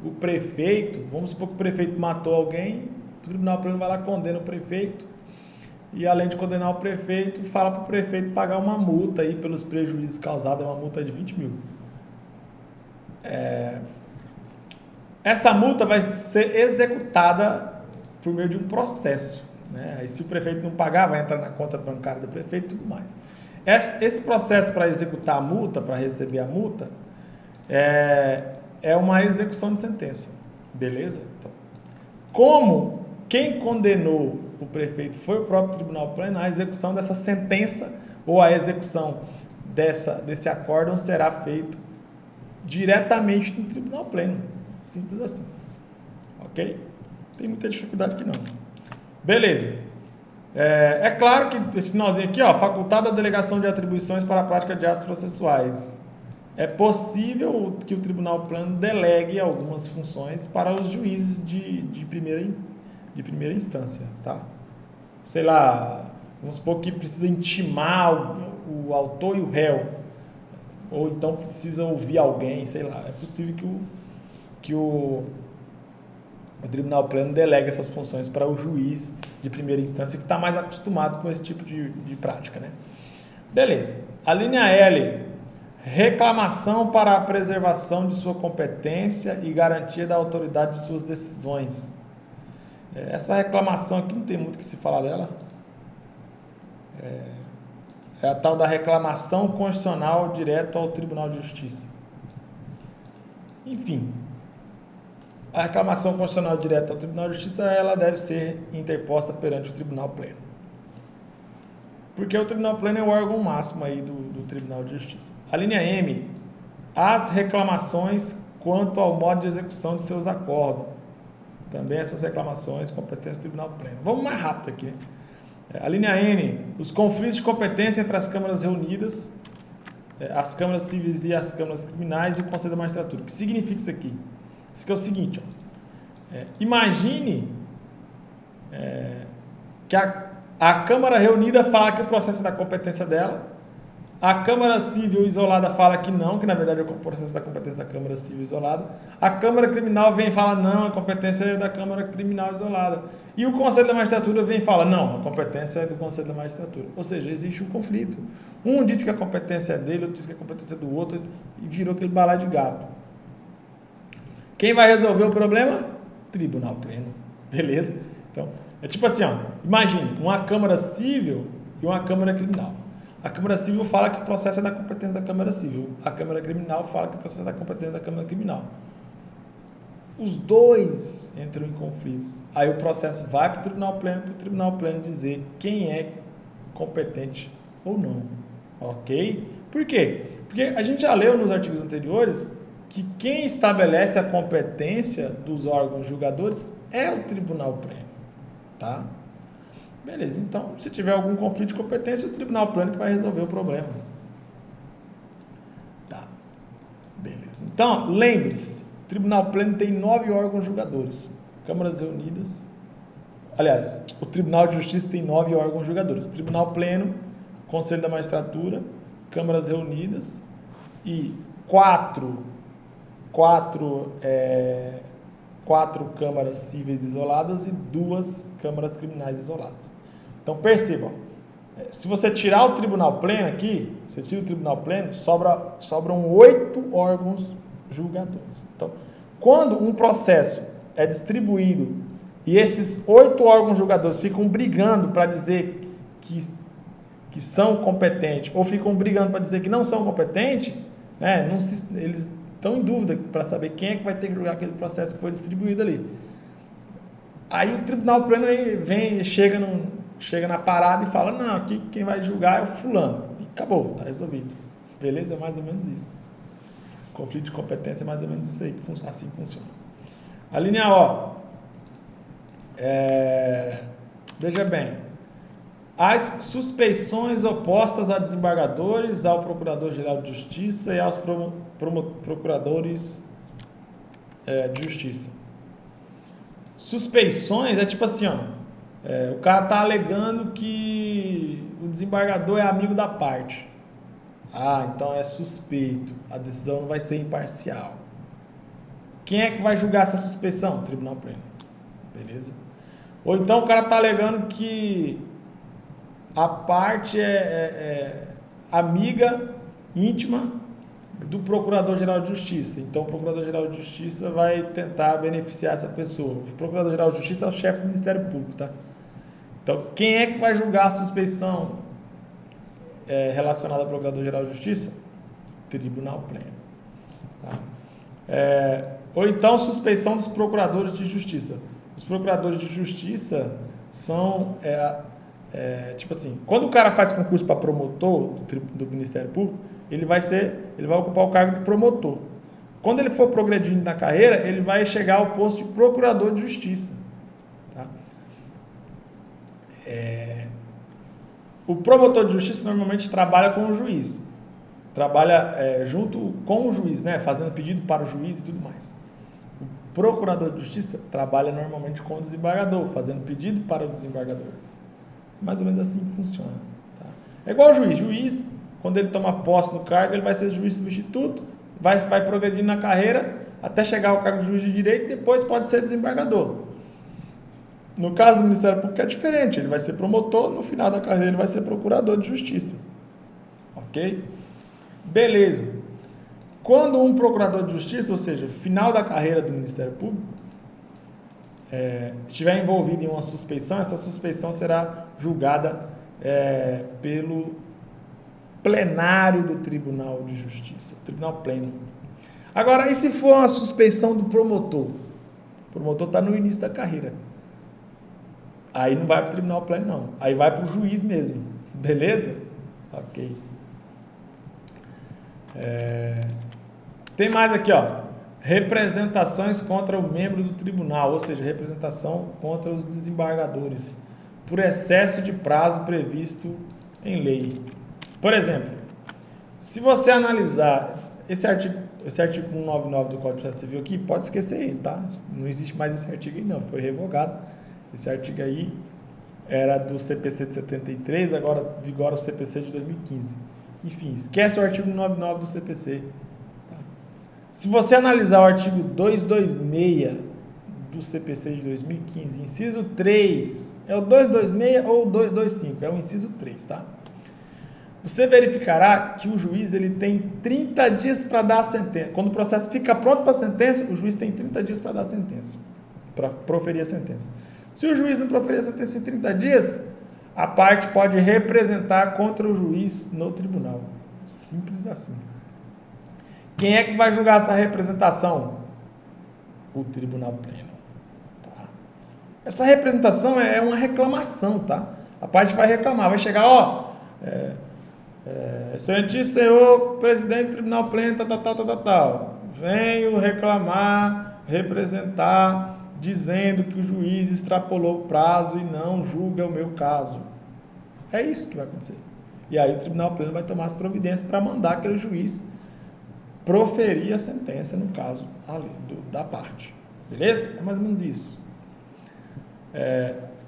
o prefeito. Vamos supor que o prefeito matou alguém, o Tribunal Pleno vai lá, condena o prefeito, e além de condenar o prefeito, fala para o prefeito pagar uma multa aí pelos prejuízos causados, uma multa de 20 mil. Essa multa vai ser executada por meio de um processo, né? Aí, se o prefeito não pagar, vai entrar na conta bancária do prefeito e tudo mais. Esse processo para executar a multa, para receber a multa, é uma execução de sentença. Beleza? Então, como quem condenou o prefeito foi o próprio Tribunal Pleno, a execução dessa sentença ou a execução desse acórdão será feito diretamente no Tribunal Pleno. Simples assim. Ok? Não tem muita dificuldade aqui não. Beleza. É claro que esse finalzinho aqui, ó, facultada a delegação de atribuições para a prática de atos processuais. É possível que o Tribunal Pleno delegue algumas funções para os juízes de primeira instância, tá? Sei lá, vamos supor que precisa intimar o autor e o réu, ou então precisa ouvir alguém, sei lá. É possível que o Tribunal Pleno delegue essas funções para o juiz de primeira instância, que está mais acostumado com esse tipo de prática, né? Beleza. A linha L, reclamação para a preservação de sua competência e garantia da autoridade de suas decisões. Essa reclamação aqui não tem muito o que se falar dela. É a tal da reclamação constitucional direto ao Tribunal de Justiça. Enfim, a reclamação constitucional direta ao Tribunal de Justiça, ela deve ser interposta perante o Tribunal Pleno. Porque o Tribunal Pleno é o órgão máximo aí do Tribunal de Justiça. A linha M, as reclamações quanto ao modo de execução de seus acordos. Também essas reclamações, competência do Tribunal Pleno. Vamos mais rápido aqui, né? A linha N, os conflitos de competência entre as câmaras reunidas, as câmaras civis e as câmaras criminais e o Conselho da Magistratura. O que significa isso aqui? Isso aqui é o seguinte, ó. Imagine que a Câmara reunida fala que o processo é da competência dela, a Câmara Civil isolada fala que não, que na verdade é o processo da competência da Câmara Civil isolada, a Câmara Criminal vem e fala não, a competência é da Câmara Criminal isolada, e o Conselho da Magistratura vem e fala não, a competência é do Conselho da Magistratura. Ou seja, existe um conflito. Um diz que a competência é dele, outro diz que a competência é do outro, e virou aquele balaio de gato. Quem vai resolver o problema? Tribunal Pleno. Beleza? Então, é tipo assim, ó, imagine uma Câmara Civil e uma Câmara Criminal. A Câmara Civil fala que o processo é da competência da Câmara Civil. A Câmara Criminal fala que o processo é da competência da Câmara Criminal. Os dois entram em conflitos. Aí o processo vai para o Tribunal Pleno dizer quem é competente ou não. Ok? Por quê? Porque a gente já leu nos artigos anteriores que quem estabelece a competência dos órgãos julgadores é o Tribunal Pleno. Tá? Beleza, então, se tiver algum conflito de competência, o Tribunal Pleno que vai resolver o problema. Beleza. Então, lembre-se, o Tribunal Pleno tem 9 órgãos julgadores. Câmaras reunidas. Aliás, o Tribunal de Justiça tem 9 órgãos julgadores. Tribunal Pleno, Conselho da Magistratura, Câmaras reunidas e 4 câmaras cíveis isoladas e 2 câmaras criminais isoladas. Então, percebam, se você tirar o Tribunal Pleno aqui, você tira o Tribunal Pleno, sobram 8 órgãos julgadores. Então, quando um processo é distribuído e esses 8 órgãos julgadores ficam brigando para dizer que são competentes ou ficam brigando para dizer que não são competentes, né, eles estão em dúvida para saber quem é que vai ter que julgar aquele processo que foi distribuído ali. Aí o Tribunal Pleno chega na parada e fala, não, aqui quem vai julgar é o fulano. E acabou, está resolvido. Beleza? É mais ou menos isso. Conflito de competência é mais ou menos isso aí, assim funciona. A linha O. Veja bem. As suspeições opostas a desembargadores, ao Procurador-Geral de Justiça e aos procuradores de Justiça. Suspeições é tipo assim, ó, o cara está alegando que o desembargador é amigo da parte. Ah, então é suspeito. A decisão não vai ser imparcial. Quem é que vai julgar essa suspeição? Tribunal Pleno. Beleza? Ou então o cara está alegando que a parte é amiga, íntima do Procurador-Geral de Justiça. Então o Procurador-Geral de Justiça vai tentar beneficiar essa pessoa. O Procurador-Geral de Justiça é o chefe do Ministério Público, tá? Então quem é que vai julgar a suspeição relacionada ao Procurador-Geral de Justiça? Tribunal Pleno. Tá? Ou então suspeição dos Procuradores de Justiça. Os Procuradores de Justiça são tipo assim, quando o cara faz concurso para promotor do Ministério Público, ele vai ocupar o cargo de promotor. Quando ele for progredindo na carreira, ele vai chegar ao posto de Procurador de Justiça. Tá? O promotor de justiça normalmente trabalha com o juiz, trabalha junto com o juiz, né? Fazendo pedido para o juiz e tudo mais. O procurador de justiça trabalha normalmente com o desembargador, fazendo pedido para o desembargador. Mais ou menos assim que funciona. Tá? É igual o juiz. Juiz, quando ele toma posse no cargo, ele vai ser juiz substituto, vai progredindo na carreira até chegar ao cargo de juiz de direito e depois pode ser desembargador. No caso do Ministério Público é diferente, ele vai ser promotor, no final da carreira ele vai ser procurador de justiça. Ok? Beleza. Quando um procurador de justiça, ou seja, final da carreira do Ministério Público, estiver envolvido em uma suspeição, essa suspeição será julgada pelo plenário do Tribunal de Justiça, Tribunal Pleno. Agora, e se for uma suspeição do promotor? O promotor está no início da carreira. Aí não vai para o Tribunal Pleno, não. Aí vai para o juiz mesmo. Beleza? Ok. Tem mais aqui, ó. Representações contra o membro do tribunal, ou seja, representação contra os desembargadores, por excesso de prazo previsto em lei. Por exemplo, se você analisar esse artigo 199 do Código de Processo Civil aqui, pode esquecer ele, tá? Não existe mais esse artigo aí, não. Foi revogado. Esse artigo aí era do CPC de 73, agora vigora o CPC de 2015. Enfim, esquece o artigo 199 do CPC. Tá? Se você analisar o artigo 226 do CPC de 2015, inciso 3, é o 226 ou o 225, é o inciso 3, tá? Você verificará que o juiz ele tem 30 dias para dar a sentença. Quando o processo fica pronto para a sentença, o juiz tem 30 dias para dar a sentença, para proferir a sentença. Se o juiz não proferir a sentença em 30 dias, a parte pode representar contra o juiz no tribunal. Simples assim. Quem é que vai julgar essa representação? O Tribunal Pleno. Tá? Essa representação é uma reclamação, tá? A parte vai reclamar, vai chegar, ó... excelentíssimo senhor presidente do Tribunal Pleno, tal. Venho reclamar, representar, dizendo que o juiz extrapolou o prazo e não julga o meu caso. É isso que vai acontecer. E aí o Tribunal Pleno vai tomar as providências para mandar aquele juiz proferir a sentença, no caso ali, da parte. Beleza? É mais ou menos isso.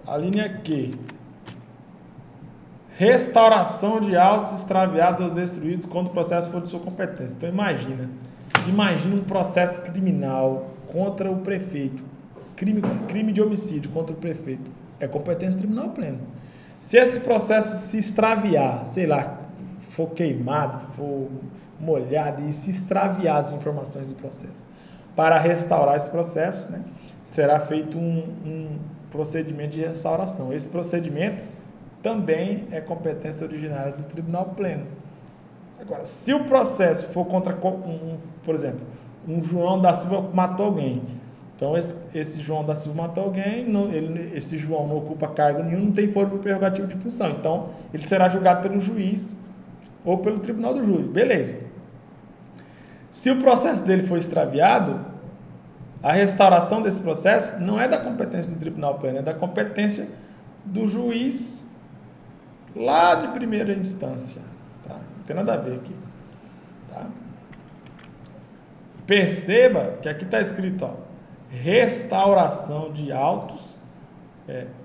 A linha Q. Restauração de autos extraviados ou destruídos quando o processo for de sua competência. Então imagina um processo criminal contra o prefeito. Crime de homicídio contra o prefeito. É competência do tribunal pleno. Se esse processo se extraviar, sei lá, for queimado, for molhado e se extraviar as informações do processo, para restaurar esse processo, né, será feito um procedimento de restauração. Esse procedimento também é competência originária do tribunal pleno. Agora, se o processo for contra, por exemplo, um João da Silva matou alguém, então esse João da Silva matou alguém, esse João não ocupa cargo nenhum, não tem foro prerrogativo de função, então ele será julgado pelo juiz ou pelo tribunal do júri, beleza. Se o processo dele for extraviado, a restauração desse processo não é da competência do tribunal pleno, é da competência do juiz lá de primeira instância. Tá? Não tem nada a ver aqui. Tá? Perceba que aqui está escrito, ó, restauração de autos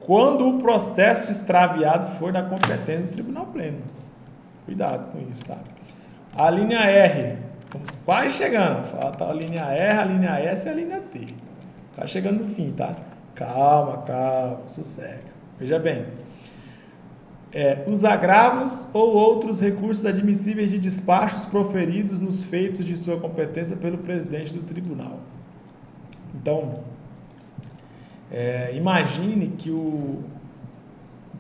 quando o processo extraviado for da competência do tribunal pleno. Cuidado com isso, tá? A linha R, estamos quase chegando. Falta a linha R, a linha S e a linha T. Quase chegando no fim, tá? Calma, sossega. Veja bem. Os agravos ou outros recursos admissíveis de despachos proferidos nos feitos de sua competência pelo presidente do tribunal. Então, imagine que o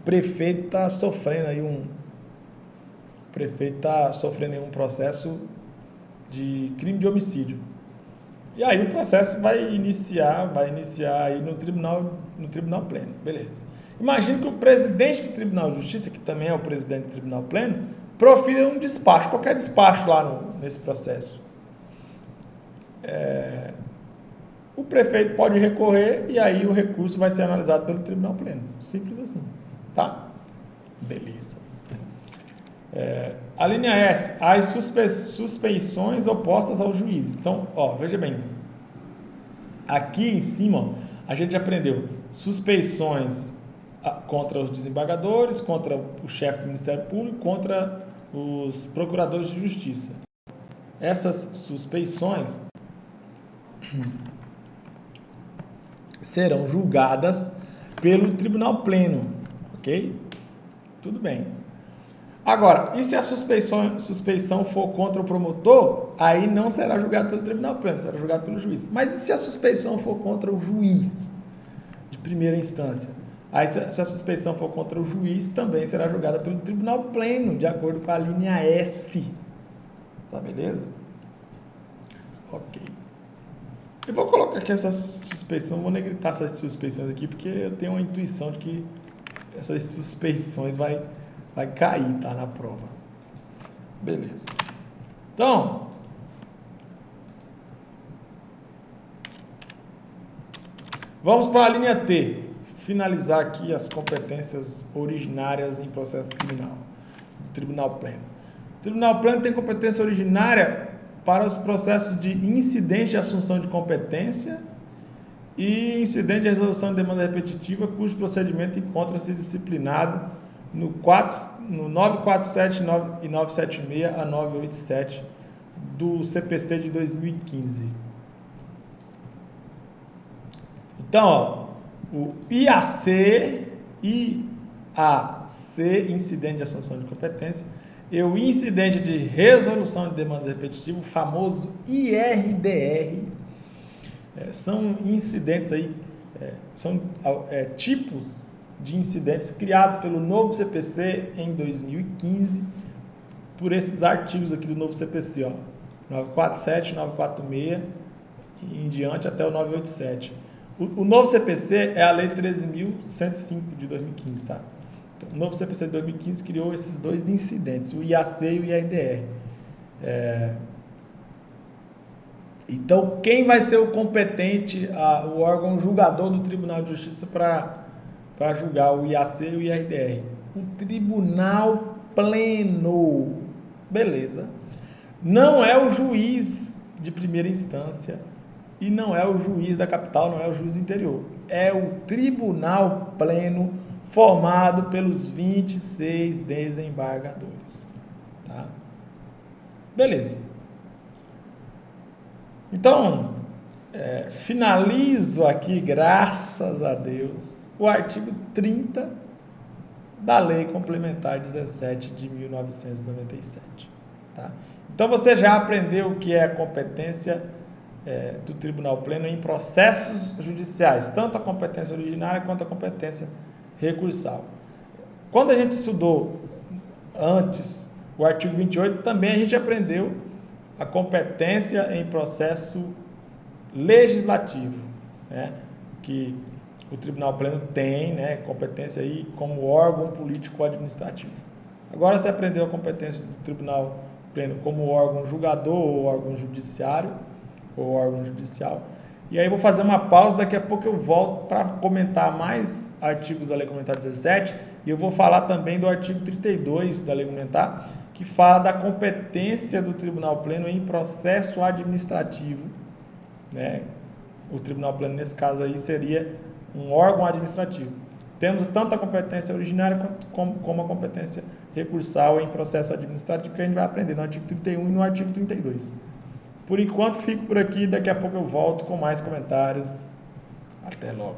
prefeito está sofrendo aí um processo de crime de homicídio. E aí o processo vai iniciar aí no tribunal pleno, beleza. Imagine que o presidente do Tribunal de Justiça, que também é o presidente do Tribunal Pleno, profira um despacho, qualquer despacho lá nesse processo. O prefeito pode recorrer e aí o recurso vai ser analisado pelo Tribunal Pleno. Simples assim, tá? Beleza. A linha S, as suspeições opostas ao juiz. Então, veja bem, aqui em cima a gente aprendeu suspeições contra os desembargadores, contra o chefe do Ministério Público, contra os procuradores de justiça. Essas suspeições serão julgadas pelo Tribunal Pleno, ok? Tudo bem. Agora, e se a suspeição for contra o promotor, aí não será julgado pelo Tribunal Pleno, será julgado pelo juiz. Mas e se a suspeição for contra o juiz de primeira instância? Aí, se a suspeição for contra o juiz, também será julgada pelo Tribunal Pleno, de acordo com a linha S. Tá beleza? Ok. Eu vou colocar aqui essa suspeição, vou negritar essas suspeições aqui, porque eu tenho uma intuição de que essas suspeições vai cair, tá, na prova. Beleza. Então, vamos para a linha T. Finalizar aqui as competências originárias em processo criminal do Tribunal Pleno. O Tribunal Pleno tem competência originária para os processos de incidente de assunção de competência e incidente de resolução de demanda repetitiva, cujo procedimento encontra-se disciplinado no 947 e 976 a 987 do CPC de 2015. Então, o IAC, incidente de assunção de competência, e o incidente de resolução de demandas repetitivas, o famoso IRDR, são incidentes aí, são tipos de incidentes criados pelo novo CPC em 2015, por esses artigos aqui do novo CPC, 947, 946 e em diante até o 987. O novo CPC é a Lei 13.105 de 2015, tá? Então, o novo CPC de 2015 criou esses dois incidentes, o IAC e o IRDR. Então, quem vai ser o competente, o órgão julgador do Tribunal de Justiça para julgar o IAC e o IRDR? O Tribunal Pleno. Beleza. não é o juiz de primeira instância e não é o juiz da capital, não é o juiz do interior. É o tribunal pleno formado pelos 26 desembargadores. Tá? Beleza. Então, finalizo aqui, graças a Deus, o artigo 30 da Lei Complementar 17 de 1997. Tá? Então, você já aprendeu o que é a competência do Tribunal Pleno em processos judiciais, tanto a competência originária quanto a competência recursal. Quando a gente estudou antes o artigo 28, também a gente aprendeu a competência em processo legislativo, né? Que o Tribunal Pleno tem, né, competência aí como órgão político administrativo. Agora você aprendeu a competência do Tribunal Pleno como órgão julgador ou órgão judiciário ou órgão judicial. E aí eu vou fazer uma pausa, daqui a pouco eu volto para comentar mais artigos da Lei Complementar 17 e eu vou falar também do artigo 32 da Lei Complementar, que fala da competência do Tribunal Pleno em processo administrativo, né? O Tribunal Pleno, nesse caso aí, seria um órgão administrativo. Temos tanto a competência originária como a competência recursal em processo administrativo, que a gente vai aprender no artigo 31 e no artigo 32. Por enquanto, fico por aqui. Daqui a pouco eu volto com mais comentários. Até logo.